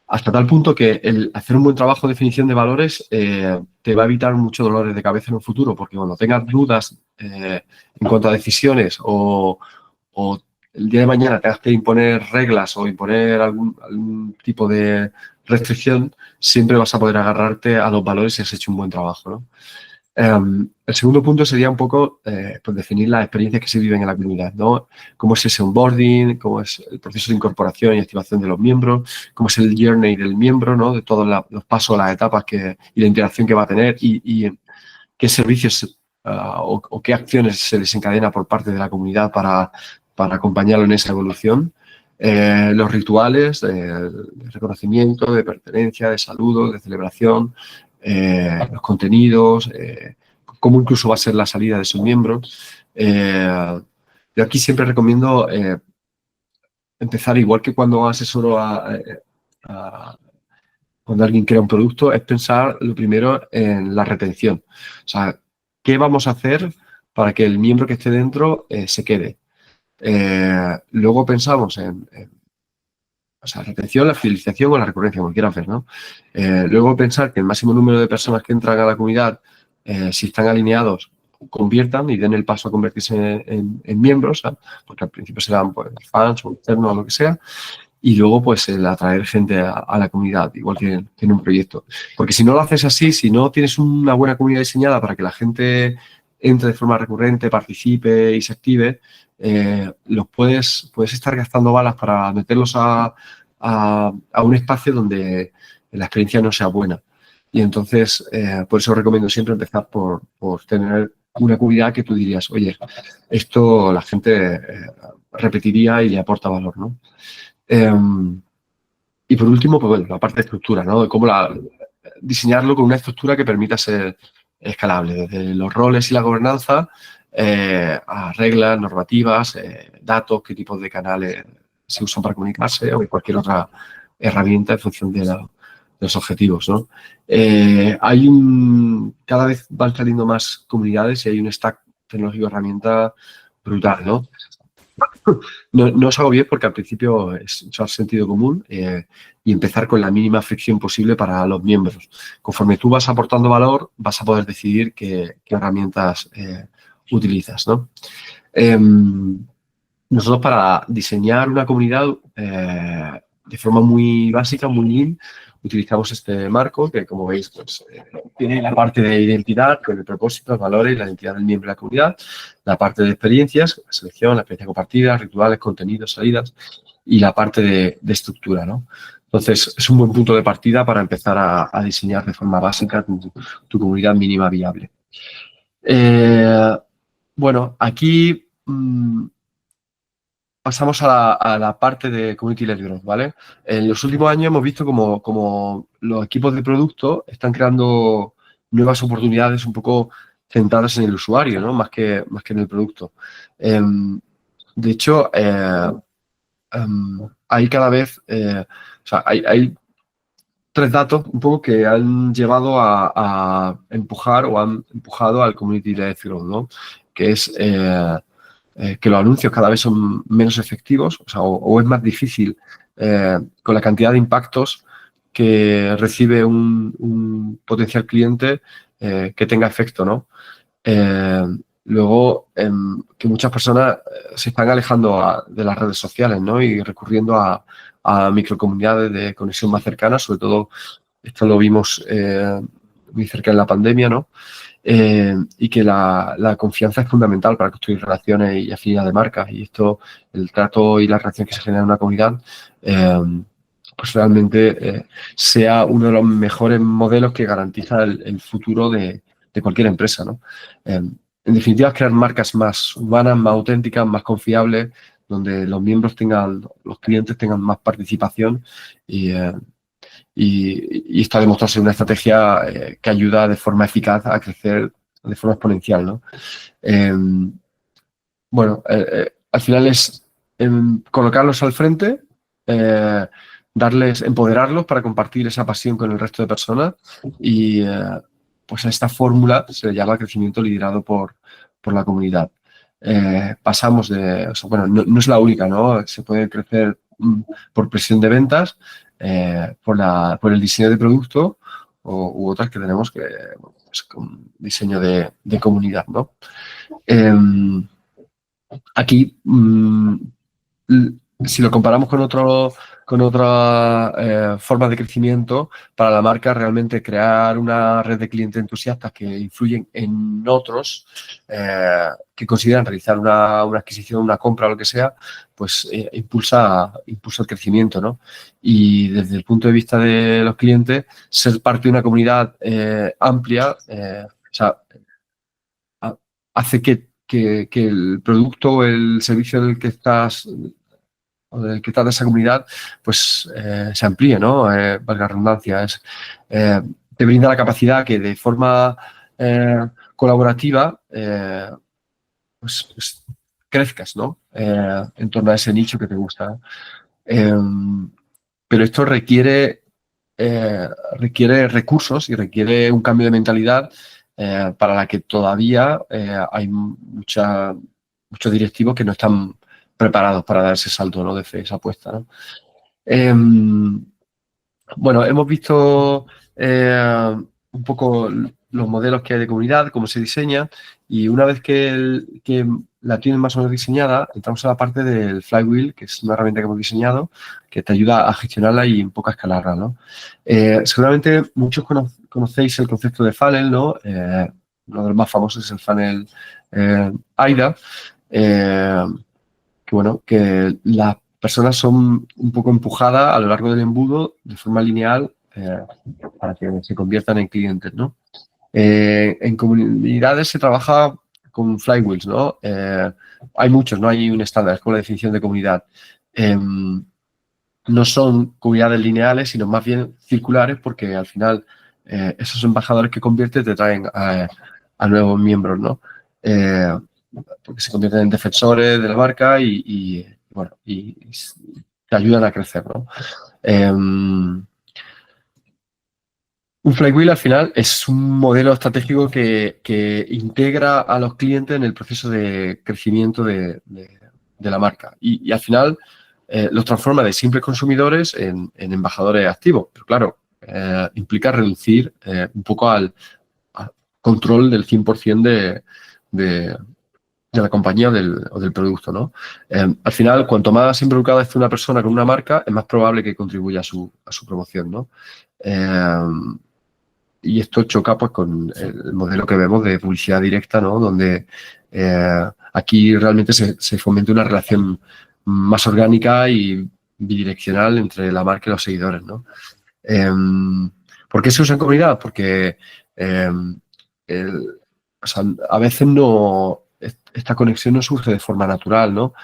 Hasta tal punto que el hacer un buen trabajo de definición de valores te va a evitar muchos dolores de cabeza en un futuro, porque cuando tengas dudas en cuanto a decisiones o el día de mañana tengas que imponer reglas o imponer algún tipo de restricción, siempre vas a poder agarrarte a los valores si has hecho un buen trabajo, ¿no? El segundo punto sería un poco pues definir las experiencias que se viven en la comunidad, ¿no? Cómo es ese onboarding, cómo es el proceso de incorporación y activación de los miembros, cómo es el journey del miembro, ¿no? De todos los pasos, las etapas y la interacción que va a tener y qué servicios o qué acciones se desencadena por parte de la comunidad para acompañarlo en esa evolución. Los rituales de reconocimiento, de pertenencia, de saludo, de celebración, los contenidos, cómo incluso va a ser la salida de sus miembros. Yo aquí siempre recomiendo empezar igual que cuando asesoro cuando alguien crea un producto, es pensar lo primero en la retención. O sea, ¿qué vamos a hacer para que el miembro que esté dentro se quede? Luego pensamos o sea, retención, la fidelización o la recurrencia, como quieras ver, ¿no? Luego pensar que el máximo número de personas que entran a la comunidad, si están alineados, conviertan y den el paso a convertirse en miembros, ¿sabes? Porque al principio serán pues, fans o externos o lo que sea, y luego pues el atraer gente a la comunidad, igual que en un proyecto. Porque si no lo haces así, si no tienes una buena comunidad diseñada para que la gente entre de forma recurrente, participe y se active, puedes estar gastando balas para meterlos a un espacio donde la experiencia no sea buena. Y entonces, por eso recomiendo siempre empezar por tener una comunidad que tú dirías, oye, esto la gente repetiría y le aporta valor, ¿no? Y por último, pues bueno, la parte de estructura, ¿no? De cómo diseñarlo con una estructura que permita ser escalable, desde los roles y la gobernanza a reglas, normativas, datos, qué tipos de canales se usan para comunicarse o cualquier otra herramienta en función de los objetivos, ¿no? Cada vez van saliendo más comunidades y hay un stack tecnológico de herramienta brutal, ¿no? No os hago bien porque al principio es usar sentido común y empezar con la mínima fricción posible para los miembros. Conforme tú vas aportando valor, vas a poder decidir qué herramientas utilizas, ¿no? Nosotros para diseñar una comunidad de forma muy básica, muy lean, utilizamos este marco que, como veis, pues, tiene la parte de identidad con el propósito, los valores y la identidad del miembro de la comunidad, la parte de experiencias, la selección, la experiencia compartida, rituales, contenidos, salidas y la parte de estructura, ¿no? Entonces, es un buen punto de partida para empezar a diseñar de forma básica tu comunidad mínima viable. Bueno, aquí pasamos a la parte de Community-led Growth, ¿vale? En los últimos años hemos visto como los equipos de producto están creando nuevas oportunidades un poco centradas en el usuario, ¿no? Más que en el producto. De hecho, hay cada vez, o sea, hay tres datos un poco que han llevado a empujar o han empujado al Community-led Growth, ¿no? Que es que los anuncios cada vez son menos efectivos, o sea, o es más difícil con la cantidad de impactos que recibe un potencial cliente que tenga efecto, ¿no? Luego, que muchas personas se están alejando de las redes sociales, ¿no? Y recurriendo a microcomunidades de conexión más cercanas, sobre todo esto lo vimos muy cerca en la pandemia, ¿no? Y que la confianza es fundamental para construir relaciones y afinidad de marcas. Y esto, el trato y la relación que se genera en una comunidad, pues realmente sea uno de los mejores modelos que garantiza el futuro de cualquier empresa, ¿no? En definitiva, es crear marcas más humanas, más auténticas, más confiables, donde los miembros los clientes tengan más participación y está demostrado ser una estrategia que ayuda de forma eficaz a crecer de forma exponencial, ¿no? Bueno, al final es colocarlos al frente, empoderarlos para compartir esa pasión con el resto de personas y pues a esta fórmula se le llama crecimiento liderado por la comunidad. Pasamos o sea, bueno, no es la única, ¿no? Se puede crecer por presión de ventas, por el diseño de producto u otras que tenemos que, bueno, pues, con diseño de comunidad, ¿no? Aquí, si lo comparamos con otra forma de crecimiento, para la marca realmente crear una red de clientes entusiastas que influyen en otros que consideran realizar una adquisición, una compra o lo que sea, pues impulsa el crecimiento, ¿no? Y desde el punto de vista de los clientes, ser parte de una comunidad amplia, o sea, hace que el producto o el servicio del que estás o del que trata esa comunidad, pues se amplíe, ¿no? Valga la redundancia, te brinda la capacidad que de forma colaborativa pues crezcas, ¿no? En torno a ese nicho que te gusta, ¿no? Pero esto requiere recursos y requiere un cambio de mentalidad para la que todavía hay muchos directivos que no están preparados para dar ese salto, ¿no? De fe, esa apuesta, ¿no? Bueno, hemos visto un poco los modelos que hay de comunidad, cómo se diseña, y una vez que la tienes más o menos diseñada, entramos a la parte del Flywheel, que es una herramienta que hemos diseñado, que te ayuda a gestionarla y un poco a escalarla, ¿no? Seguramente muchos conocéis el concepto de funnel, ¿no? Uno de los más famosos es el funnel AIDA, que las personas son un poco empujadas a lo largo del embudo de forma lineal para que se conviertan en clientes, ¿no? En comunidades se trabaja con flywheels, ¿no? Hay muchos, no hay un estándar, es como la definición de comunidad. No son comunidades lineales, sino más bien circulares, porque al final esos embajadores que conviertes te traen a nuevos miembros, ¿no? Porque se convierten en defensores de la marca y te ayudan a crecer, ¿no? Un flywheel al final es un modelo estratégico que integra a los clientes en el proceso de crecimiento de la marca y al final los transforma de simples consumidores en embajadores activos. Pero claro, implica reducir un poco al control del 100% de la compañía o del producto, ¿no? Al final, cuanto más involucrada esté una persona con una marca, es más probable que contribuya a su promoción, ¿no? Y esto choca pues con el modelo que vemos de publicidad directa, ¿no? Donde aquí realmente se fomenta una relación más orgánica y bidireccional entre la marca y los seguidores, ¿no? ¿Por qué se usa en comunidad? Porque a veces esta conexión no surge de forma natural, ¿no?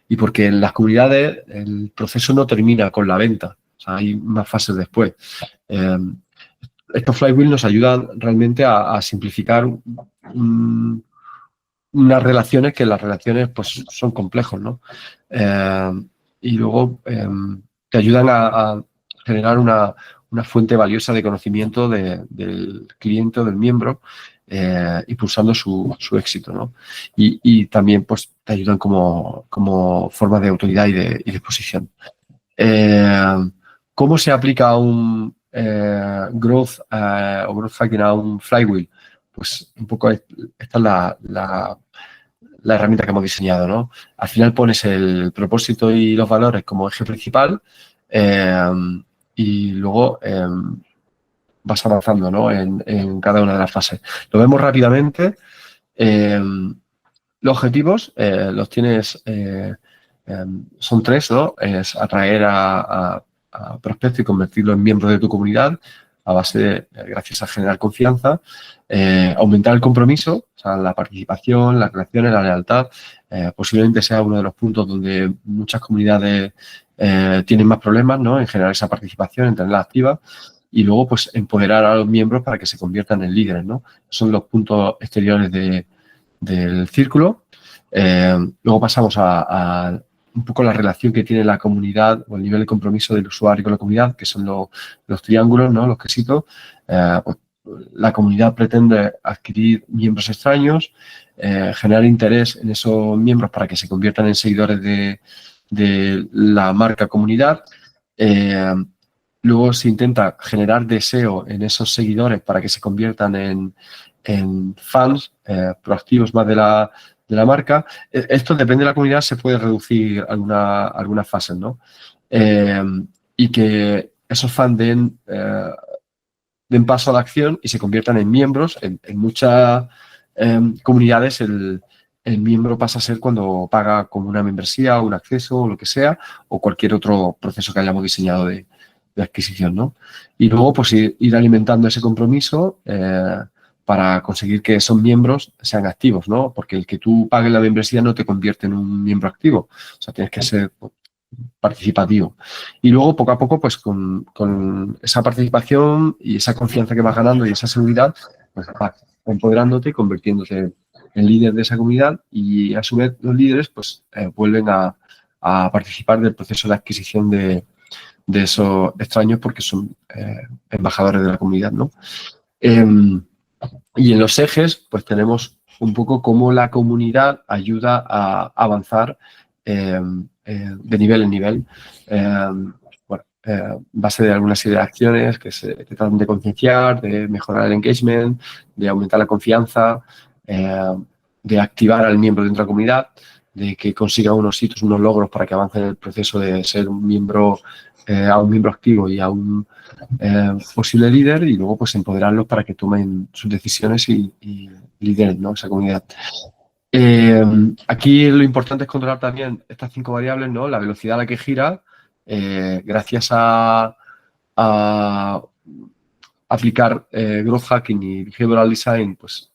Y porque en las comunidades el proceso no termina con la venta, o sea, hay más fases después. Estos flywheels nos ayudan realmente a simplificar unas relaciones que las relaciones pues son complejos, ¿no? Y luego te ayudan a generar una fuente valiosa de conocimiento del cliente o del miembro, impulsando su éxito, ¿no? Y también pues te ayudan como forma de autoridad y de exposición. ¿Cómo se aplica un growth o growth hacking a un flywheel? Pues un poco esta es la herramienta que hemos diseñado, ¿no? Al final pones el propósito y los valores como eje principal y luego vas avanzando, ¿no? en cada una de las fases. Lo vemos rápidamente. Los objetivos los tienes, son 3, ¿no? Es atraer a prospectos y convertirlos en miembros de tu comunidad a base de, gracias a generar confianza, aumentar el compromiso, o sea, la participación, las relaciones, la lealtad, posiblemente sea uno de los puntos donde muchas comunidades tienen más problemas, ¿no? En generar esa participación, en tenerla activa. Y luego, pues, empoderar a los miembros para que se conviertan en líderes, ¿no? Son los puntos exteriores del círculo. Luego pasamos a un poco la relación que tiene la comunidad o el nivel de compromiso del usuario con la comunidad, que son los triángulos, ¿no? Los quesitos. Pues, la comunidad pretende adquirir miembros extraños, generar interés en esos miembros para que se conviertan en seguidores de la marca comunidad. Luego se intenta generar deseo en esos seguidores para que se conviertan en fans proactivos más de la marca. Esto depende de la comunidad, se puede reducir algunas fases, ¿no? Y que esos fans den paso a la acción y se conviertan en miembros. En muchas comunidades el miembro pasa a ser cuando paga como una membresía, un acceso o lo que sea, o cualquier otro proceso que hayamos diseñado de adquisición, ¿no? Y luego, pues, ir alimentando ese compromiso para conseguir que esos miembros sean activos, ¿no? Porque el que tú pagues la membresía no te convierte en un miembro activo. O sea, tienes que ser participativo. Y luego, poco a poco, pues con esa participación y esa confianza que vas ganando y esa seguridad, pues vas empoderándote y convirtiéndote en líder de esa comunidad, y a su vez los líderes pues vuelven a participar del proceso de adquisición de esos extraños, porque son embajadores de la comunidad, ¿no? Y en los ejes, pues tenemos un poco cómo la comunidad ayuda a avanzar de nivel en nivel, base de alguna serie de acciones que se tratan de concienciar, de mejorar el engagement, de aumentar la confianza, de activar al miembro dentro de la comunidad, de que consiga unos hitos, unos logros para que avance en el proceso de ser un miembro, a un miembro activo y a un posible líder, y luego pues empoderarlos para que tomen sus decisiones y lideren, ¿no?, esa comunidad. Aquí lo importante es controlar también estas 5 variables, ¿no? La velocidad a la que gira, gracias a aplicar growth hacking y behavioral design, pues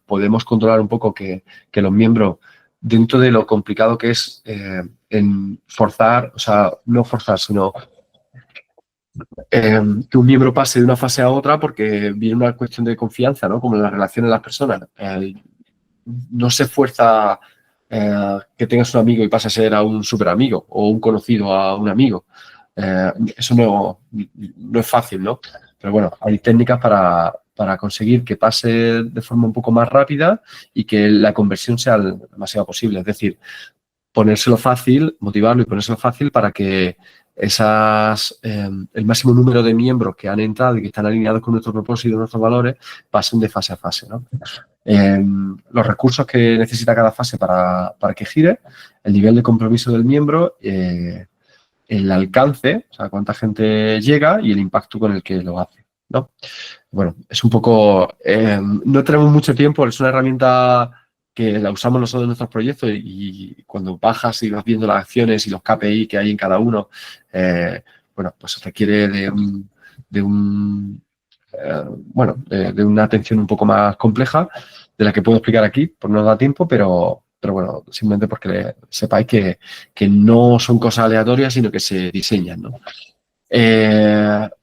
podemos controlar un poco que los miembros, dentro de lo complicado que es en forzar, o sea, no forzar, sino que un miembro pase de una fase a otra, porque viene una cuestión de confianza, ¿no? Como en las relaciones de las personas. No se fuerza que tengas un amigo y pases a ser a un súper amigo, o un conocido a un amigo. Eso no es fácil, ¿no? Pero bueno, hay técnicas para conseguir que pase de forma un poco más rápida y que la conversión sea lo máxima posible. Es decir, ponérselo fácil, motivarlo y ponérselo fácil para que el máximo número de miembros que han entrado y que están alineados con nuestro propósito, nuestros valores, pasen de fase a fase, ¿no? Los recursos que necesita cada fase para que gire, el nivel de compromiso del miembro, el alcance, o sea, cuánta gente llega, y el impacto con el que lo hace, ¿no? Bueno, es un poco... no tenemos mucho tiempo, es una herramienta que la usamos nosotros en nuestros proyectos, y cuando bajas y vas viendo las acciones y los KPI que hay en cada uno, bueno, pues requiere de una atención un poco más compleja, de la que puedo explicar aquí, por no dar tiempo, pero bueno, simplemente porque sepáis que no son cosas aleatorias, sino que se diseñan, ¿no?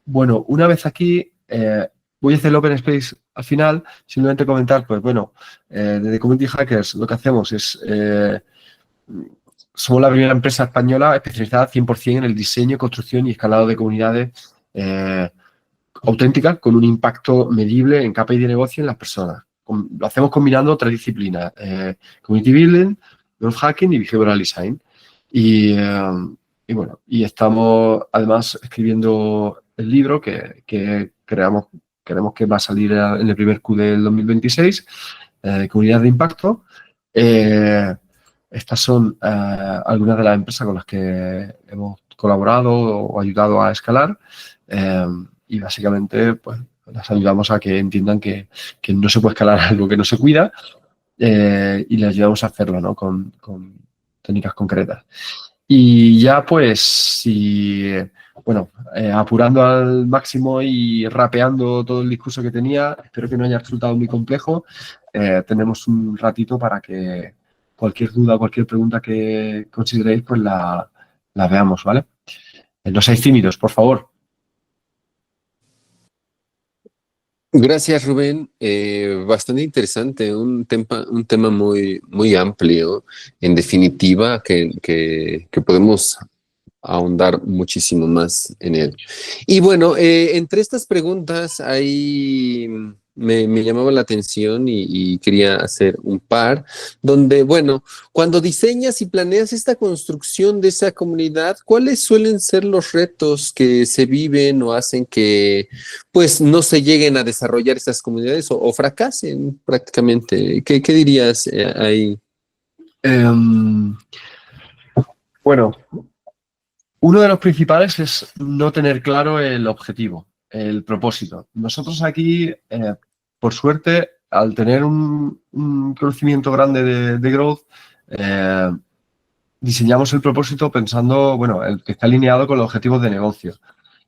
Bueno, una vez aquí, voy a hacer el Open Space al final, simplemente comentar, pues bueno, desde Community Hackers lo que hacemos es, somos la primera empresa española especializada 100% en el diseño, construcción y escalado de comunidades auténticas, con un impacto medible en KPI de negocio en las personas. Lo hacemos combinando 3 disciplinas: Community Building, Growth Hacking y Behavioral Design. Y bueno, y estamos además escribiendo el libro que queremos que va a salir en el primer Q del 2026, Comunidad de Impacto. Estas son algunas de las empresas con las que hemos colaborado o ayudado a escalar, y básicamente pues las ayudamos a que entiendan que no se puede escalar algo que no se cuida, y les ayudamos a hacerlo, ¿no?, con técnicas concretas. Y ya pues, bueno, apurando al máximo y rapeando todo el discurso que tenía, espero que no haya resultado muy complejo. Tenemos un ratito para que cualquier duda, cualquier pregunta que consideréis, pues la veamos, ¿vale? No seáis tímidos, por favor. Gracias, Rubén. Bastante interesante, un tema muy, muy amplio, en definitiva, que podemos ahondar muchísimo más en él. Y bueno, entre estas preguntas ahí me llamaba la atención y quería hacer un par, donde, bueno, cuando diseñas y planeas esta construcción de esa comunidad, ¿cuáles suelen ser los retos que se viven o hacen que pues no se lleguen a desarrollar estas comunidades o fracasen prácticamente? ¿Qué dirías ahí? Bueno, uno de los principales es no tener claro el objetivo, el propósito. Nosotros aquí, por suerte, al tener un conocimiento grande de growth, diseñamos el propósito pensando, bueno, el que está alineado con los objetivos de negocio.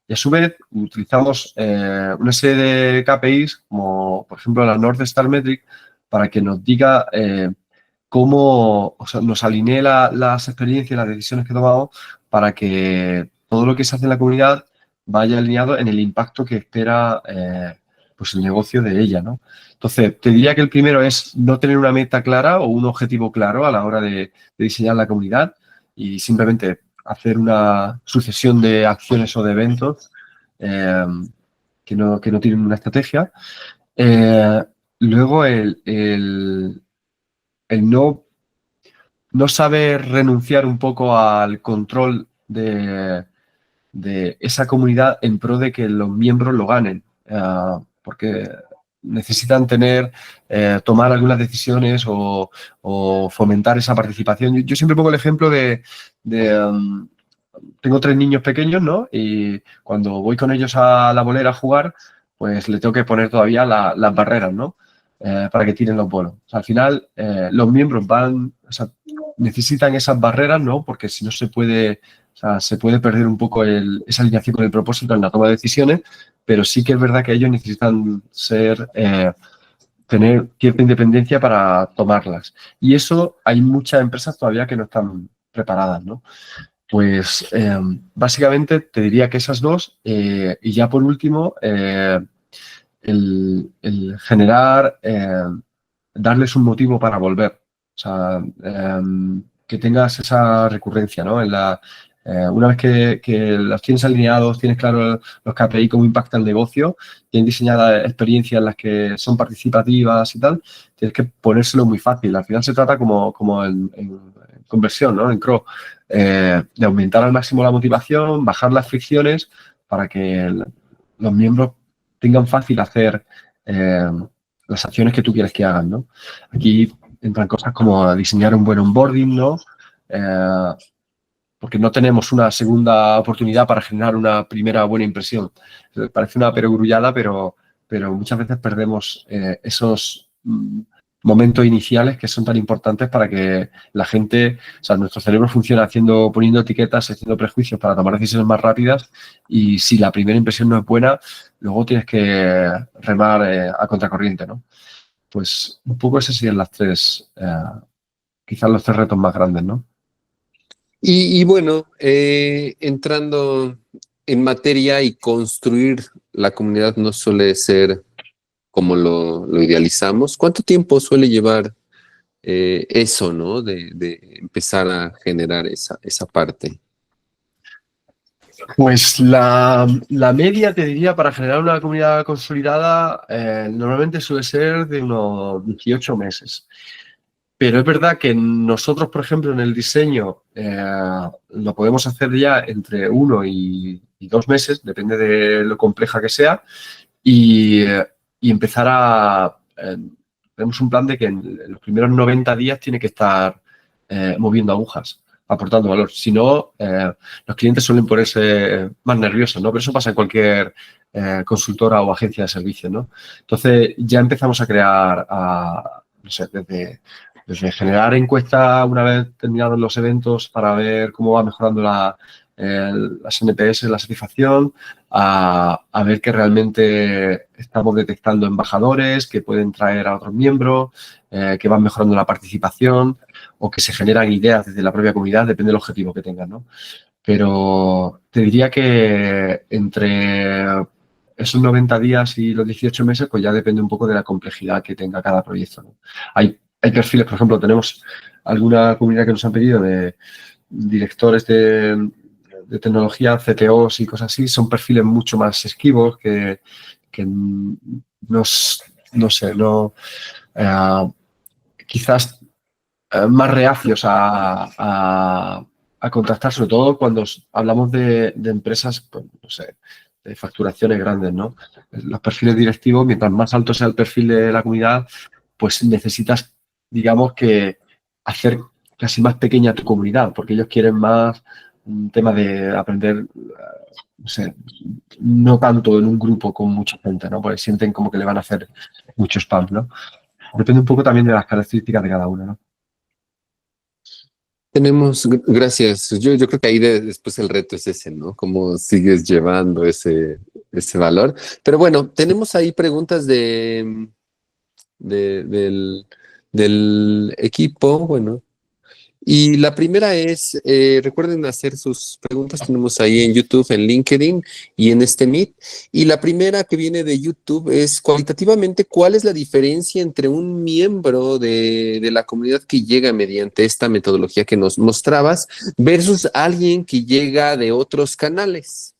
Y a su vez utilizamos una serie de KPIs, como por ejemplo la North Star Metric, para que nos diga cómo, o sea, nos alinee las experiencias, las decisiones que tomamos para que todo lo que se hace en la comunidad vaya alineado en el impacto que espera pues el negocio de ella, ¿no? Entonces, te diría que el primero es no tener una meta clara o un objetivo claro a la hora de diseñar la comunidad y simplemente hacer una sucesión de acciones o de eventos que no tienen una estrategia. Luego, el no saber renunciar un poco al control de esa comunidad en pro de que los miembros lo ganen, porque necesitan tomar algunas decisiones o fomentar esa participación. Yo siempre pongo el ejemplo tengo 3 niños pequeños, ¿no? Y cuando voy con ellos a la bolera a jugar, pues le tengo que poner todavía las barreras, ¿no? Para que tiren los bolos. O sea, al final, los miembros necesitan esas barreras, ¿no? Porque si no se puede perder un poco esa alineación con el propósito en la toma de decisiones, pero sí que es verdad que ellos necesitan tener cierta independencia para tomarlas. Y eso hay muchas empresas todavía que no están preparadas, ¿no? Pues básicamente te diría que esas dos y ya por último el generar, darles un motivo para volver. O sea, que tengas esa recurrencia, ¿no? Una vez que las tienes alineados, tienes claro los KPI, cómo impacta el negocio, tienes diseñadas experiencias en las que son participativas y tal, tienes que ponérselo muy fácil. Al final se trata como en conversión, ¿no? En CRO, de aumentar al máximo la motivación, bajar las fricciones para que los miembros tengan fácil hacer las acciones que tú quieres que hagan, ¿no? Aquí entran cosas como diseñar un buen onboarding, ¿no? Porque no tenemos una segunda oportunidad para generar una primera buena impresión. Parece una perogrullada, pero muchas veces perdemos esos momentos iniciales que son tan importantes para que la gente, o sea, nuestro cerebro funciona poniendo etiquetas, haciendo prejuicios para tomar decisiones más rápidas y si la primera impresión no es buena, luego tienes que remar a contracorriente, ¿no? Pues un poco esas serían quizás los 3 retos más grandes, ¿no? Y bueno, entrando en materia y construir la comunidad no suele ser como lo idealizamos. ¿Cuánto tiempo suele llevar eso, ¿no? De empezar a generar esa parte. Pues la media, te diría, para generar una comunidad consolidada, normalmente suele ser de unos 18 meses. Pero es verdad que nosotros, por ejemplo, en el diseño lo podemos hacer ya entre 1 y 2 meses, depende de lo compleja que sea, y empezar tenemos un plan de que en los primeros 90 días tiene que estar moviendo agujas, aportando valor. Si no, los clientes suelen ponerse más nerviosos, ¿no? Pero eso pasa en cualquier consultora o agencia de servicios, ¿no? Entonces, ya empezamos a crear, no sé, desde generar encuestas una vez terminados los eventos para ver cómo va mejorando las NPS, la satisfacción, a ver que realmente estamos detectando embajadores que pueden traer a otros miembros, que van mejorando la participación o que se generan ideas desde la propia comunidad, depende del objetivo que tengan, ¿no? Pero te diría que entre esos 90 días y los 18 meses, pues ya depende un poco de la complejidad que tenga cada proyecto, ¿no? Hay perfiles, por ejemplo, tenemos alguna comunidad que nos han pedido de directores de tecnología, CTOs y cosas así, son perfiles mucho más esquivos que no sé, quizás más reacios a contactar, sobre todo cuando hablamos de empresas, pues, no sé, de facturaciones grandes, ¿no? Los perfiles directivos, mientras más alto sea el perfil de la comunidad, pues necesitas, digamos, que hacer casi más pequeña tu comunidad, porque ellos quieren más un tema de aprender, no sé, no tanto en un grupo con mucha gente, ¿no? Porque sienten como que le van a hacer mucho spam, ¿no? Depende un poco también de las características de cada uno, ¿no? Gracias. Yo creo que ahí después el reto es ese, ¿no? Cómo sigues llevando ese valor. Pero bueno, tenemos ahí preguntas del, del equipo. Bueno, y la primera es, recuerden hacer sus preguntas, tenemos ahí en YouTube, en LinkedIn y en este Meet. Y la primera que viene de YouTube es cualitativamente, ¿cuál es la diferencia entre un miembro de la comunidad que llega mediante esta metodología que nos mostrabas versus alguien que llega de otros canales?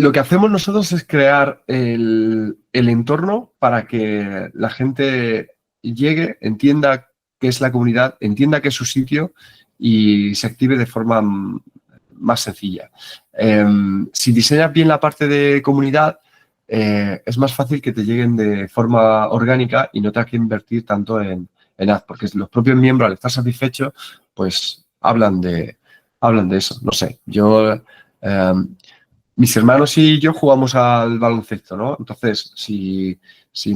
Lo que hacemos nosotros es crear el entorno para que la gente llegue, entienda qué es la comunidad, entienda qué es su sitio y se active de forma más sencilla. Si diseñas bien la parte de comunidad, es más fácil que te lleguen de forma orgánica y no tengas que invertir tanto en ads, porque los propios miembros, al estar satisfechos, pues hablan de eso. No sé, mis hermanos y yo jugamos al baloncesto, ¿no? Entonces, si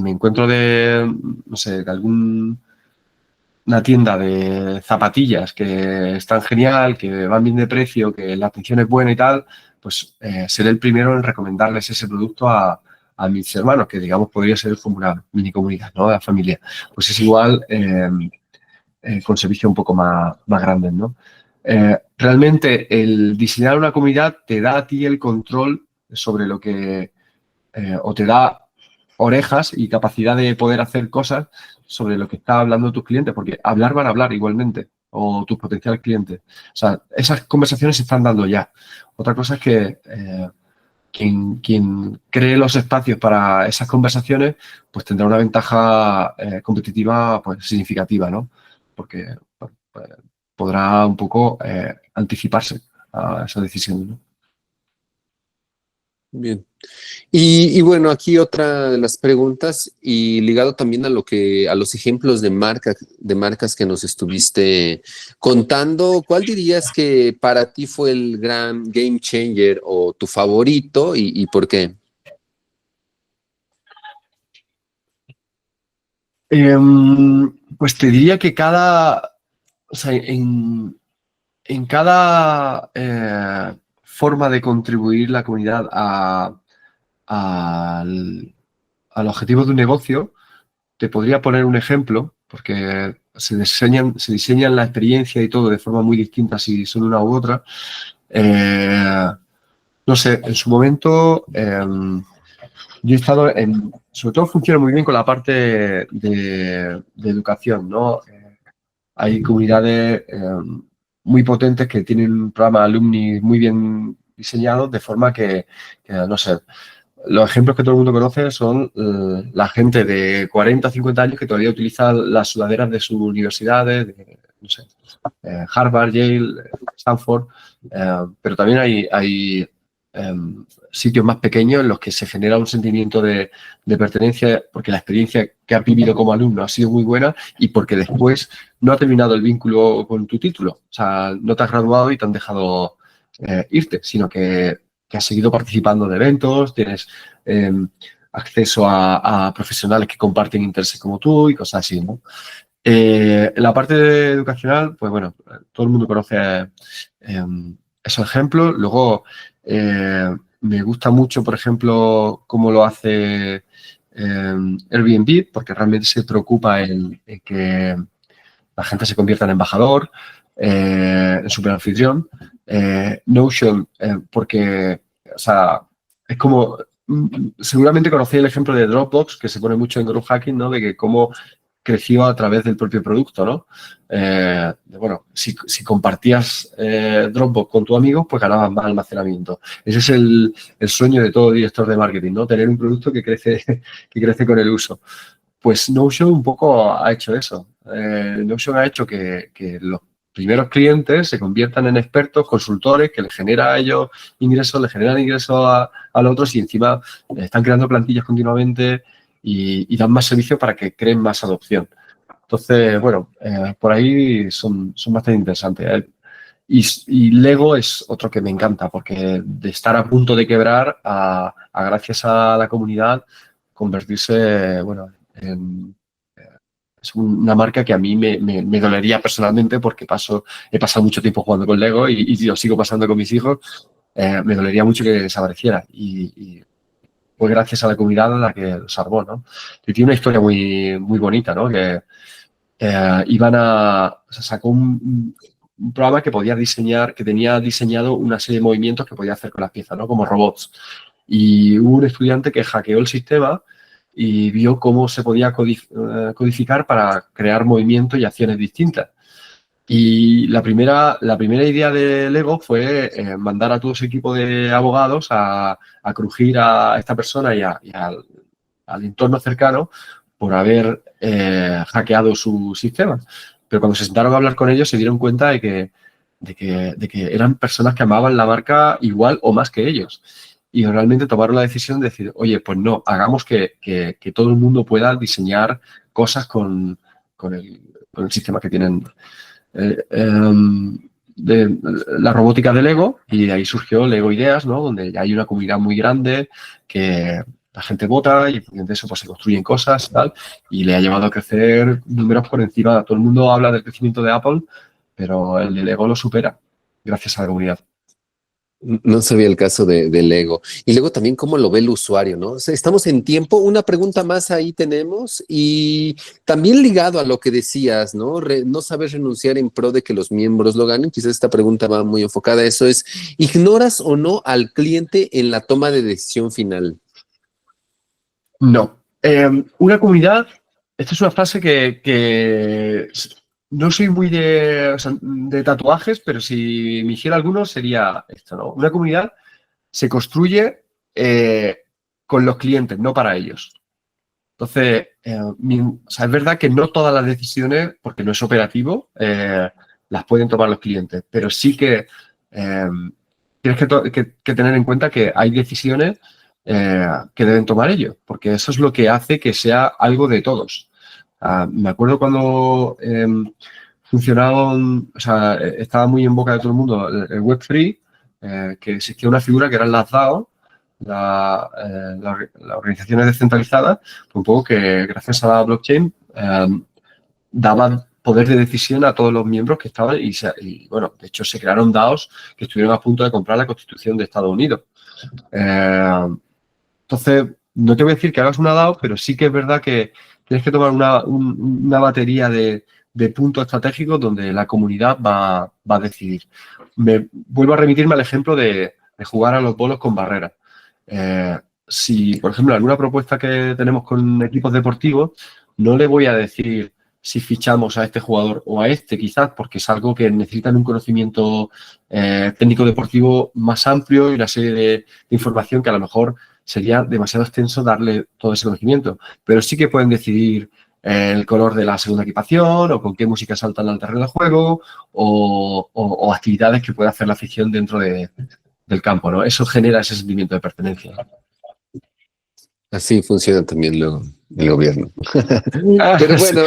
me encuentro no sé, de alguna tienda de zapatillas que están genial, que van bien de precio, que la atención es buena y tal, pues seré el primero en recomendarles ese producto a mis hermanos, que digamos podría ser como una mini comunidad, ¿no? De la familia. Pues es igual con servicios un poco más grandes, ¿no? Realmente el diseñar una comunidad te da a ti el control sobre lo que, o te da orejas y capacidad de poder hacer cosas sobre lo que está hablando tus clientes, porque hablar van a hablar igualmente, o tus potenciales clientes. O sea, esas conversaciones se están dando ya. Otra cosa es que quien cree los espacios para esas conversaciones, pues tendrá una ventaja competitiva pues, significativa, ¿no? Porque bueno, pues, podrá un poco anticiparse a esa decisión, ¿no? Bien. Y bueno, aquí otra de las preguntas y ligado también a a los ejemplos de marcas que nos estuviste contando, ¿cuál dirías que para ti fue el gran game changer o tu favorito y por qué? Pues te diría que o sea, en cada forma de contribuir la comunidad al objetivo de un negocio, te podría poner un ejemplo, porque se diseñan la experiencia y todo de forma muy distinta si son una u otra. No sé, en su momento yo he estado sobre todo funciona muy bien con la parte de educación, ¿no? Hay comunidades muy potentes que tienen un programa de alumni muy bien diseñado, de forma no sé, los ejemplos que todo el mundo conoce son la gente de 40 o 50 años que todavía utiliza las sudaderas de sus universidades, no sé, Harvard, Yale, Stanford, pero también hay sitios más pequeños en los que se genera un sentimiento de pertenencia porque la experiencia que has vivido como alumno ha sido muy buena y porque después no ha terminado el vínculo con tu título. O sea, no te has graduado y te han dejado irte, sino que has seguido participando de eventos, tienes acceso a profesionales que comparten intereses como tú y cosas así, ¿no? En la parte educacional, pues bueno, todo el mundo conoce esos ejemplos. Luego, me gusta mucho, por ejemplo, cómo lo hace Airbnb, porque realmente se preocupa en que la gente se convierta en embajador, en superanfitrión. Notion, porque, o sea, es como, seguramente conocéis el ejemplo de Dropbox, que se pone mucho en growth hacking, ¿no? De que cómo creció a través del propio producto, ¿no? Bueno, si compartías Dropbox con tu amigo, pues ganabas más almacenamiento. Ese es el sueño de todo director de marketing, ¿no? Tener un producto que crece, que crece con el uso. Pues Notion un poco ha hecho eso. Notion ha hecho que los primeros clientes se conviertan en expertos, consultores, que les genera a ellos ingresos, les generan ingresos a los otros y encima están creando plantillas continuamente y dan más servicios para que creen más adopción. Entonces, bueno, por ahí son bastante interesantes. Y Lego es otro que me encanta, porque de estar a punto de quebrar a gracias a la comunidad, convertirse, bueno, Es una marca que a mí me dolería personalmente porque he pasado mucho tiempo jugando con Lego y lo sigo pasando con mis hijos. Me dolería mucho que desapareciera y fue gracias a la comunidad a la que lo salvó, ¿no? Y tiene una historia muy, muy bonita, ¿no? Que sacó un programa que podía diseñar, que tenía diseñado una serie de movimientos que podía hacer con las piezas, ¿no? Como robots. Y hubo un estudiante que hackeó el sistema y vio cómo se podía codificar para crear movimientos y acciones distintas. Y la primera idea de Lego fue mandar a todo su equipo de abogados a crujir a esta persona y al entorno cercano por haber hackeado su sistema. Pero cuando se sentaron a hablar con ellos se dieron cuenta de que eran personas que amaban la marca igual o más que ellos. Y realmente tomaron la decisión de decir, oye, pues no, hagamos que todo el mundo pueda diseñar cosas con el sistema que tienen de la robótica de Lego, y de ahí surgió Lego Ideas, ¿no? Donde ya hay una comunidad muy grande que la gente vota y de eso pues se construyen cosas y tal, y le ha llevado a crecer números por encima. Todo el mundo habla del crecimiento de Apple, pero el de Lego lo supera gracias a la comunidad. No sabía el caso de Lego. Y luego también cómo lo ve el usuario, ¿no? O sea, estamos en tiempo. Una pregunta más ahí tenemos y también ligado a lo que decías, ¿no? No saber renunciar en pro de que los miembros lo ganen. Quizás esta pregunta va muy enfocada a eso. Es, ¿ignoras o no al cliente en la toma de decisión final? No. Una comunidad, esta es una frase que no soy muy de tatuajes, pero si me hiciera alguno sería esto, ¿no? Una comunidad se construye con los clientes, no para ellos. Entonces, es verdad que no todas las decisiones, porque no es operativo, las pueden tomar los clientes, pero sí que tienes que tener en cuenta que hay decisiones que deben tomar ellos, porque eso es lo que hace que sea algo de todos. Me acuerdo cuando funcionaban, estaba muy en boca de todo el mundo el Web3, que existía una figura que eran las DAO, las organizaciones descentralizadas, un poco que gracias a la blockchain daban poder de decisión a todos los miembros que estaban y bueno, de hecho se crearon DAOs que estuvieron a punto de comprar la Constitución de Estados Unidos. Entonces, no te voy a decir que hagas una DAO, pero sí que es verdad que tienes que tomar una batería de puntos estratégicos donde la comunidad va a decidir. Vuelvo a remitirme al ejemplo de jugar a los bolos con barreras. Si, por ejemplo, alguna propuesta que tenemos con equipos deportivos, no le voy a decir si fichamos a este jugador o a este, quizás, porque es algo que necesitan un conocimiento técnico deportivo más amplio y una serie de información que a lo mejor sería demasiado extenso darle todo ese conocimiento. Pero sí que pueden decidir el color de la segunda equipación o con qué música saltan al terreno de juego o actividades que puede hacer la afición dentro del campo, ¿no? Eso genera ese sentimiento de pertenencia. Así funciona también el gobierno. Pero bueno.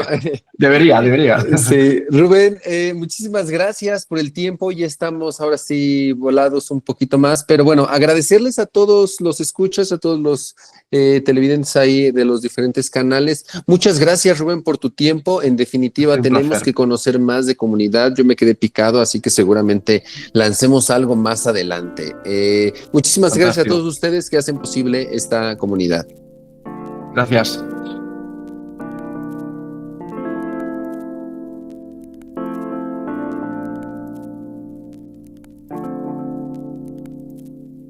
Debería. Sí, Rubén, muchísimas gracias por el tiempo. Ya estamos ahora sí volados un poquito más, pero bueno, agradecerles a todos los escuchas, a todos los televidentes ahí de los diferentes canales. Muchas gracias, Rubén, por tu tiempo. En definitiva, tenemos que conocer más de comunidad. Yo me quedé picado, así que seguramente lancemos algo más adelante. Muchísimas gracias a todos ustedes que hacen posible esta comunidad. Gracias.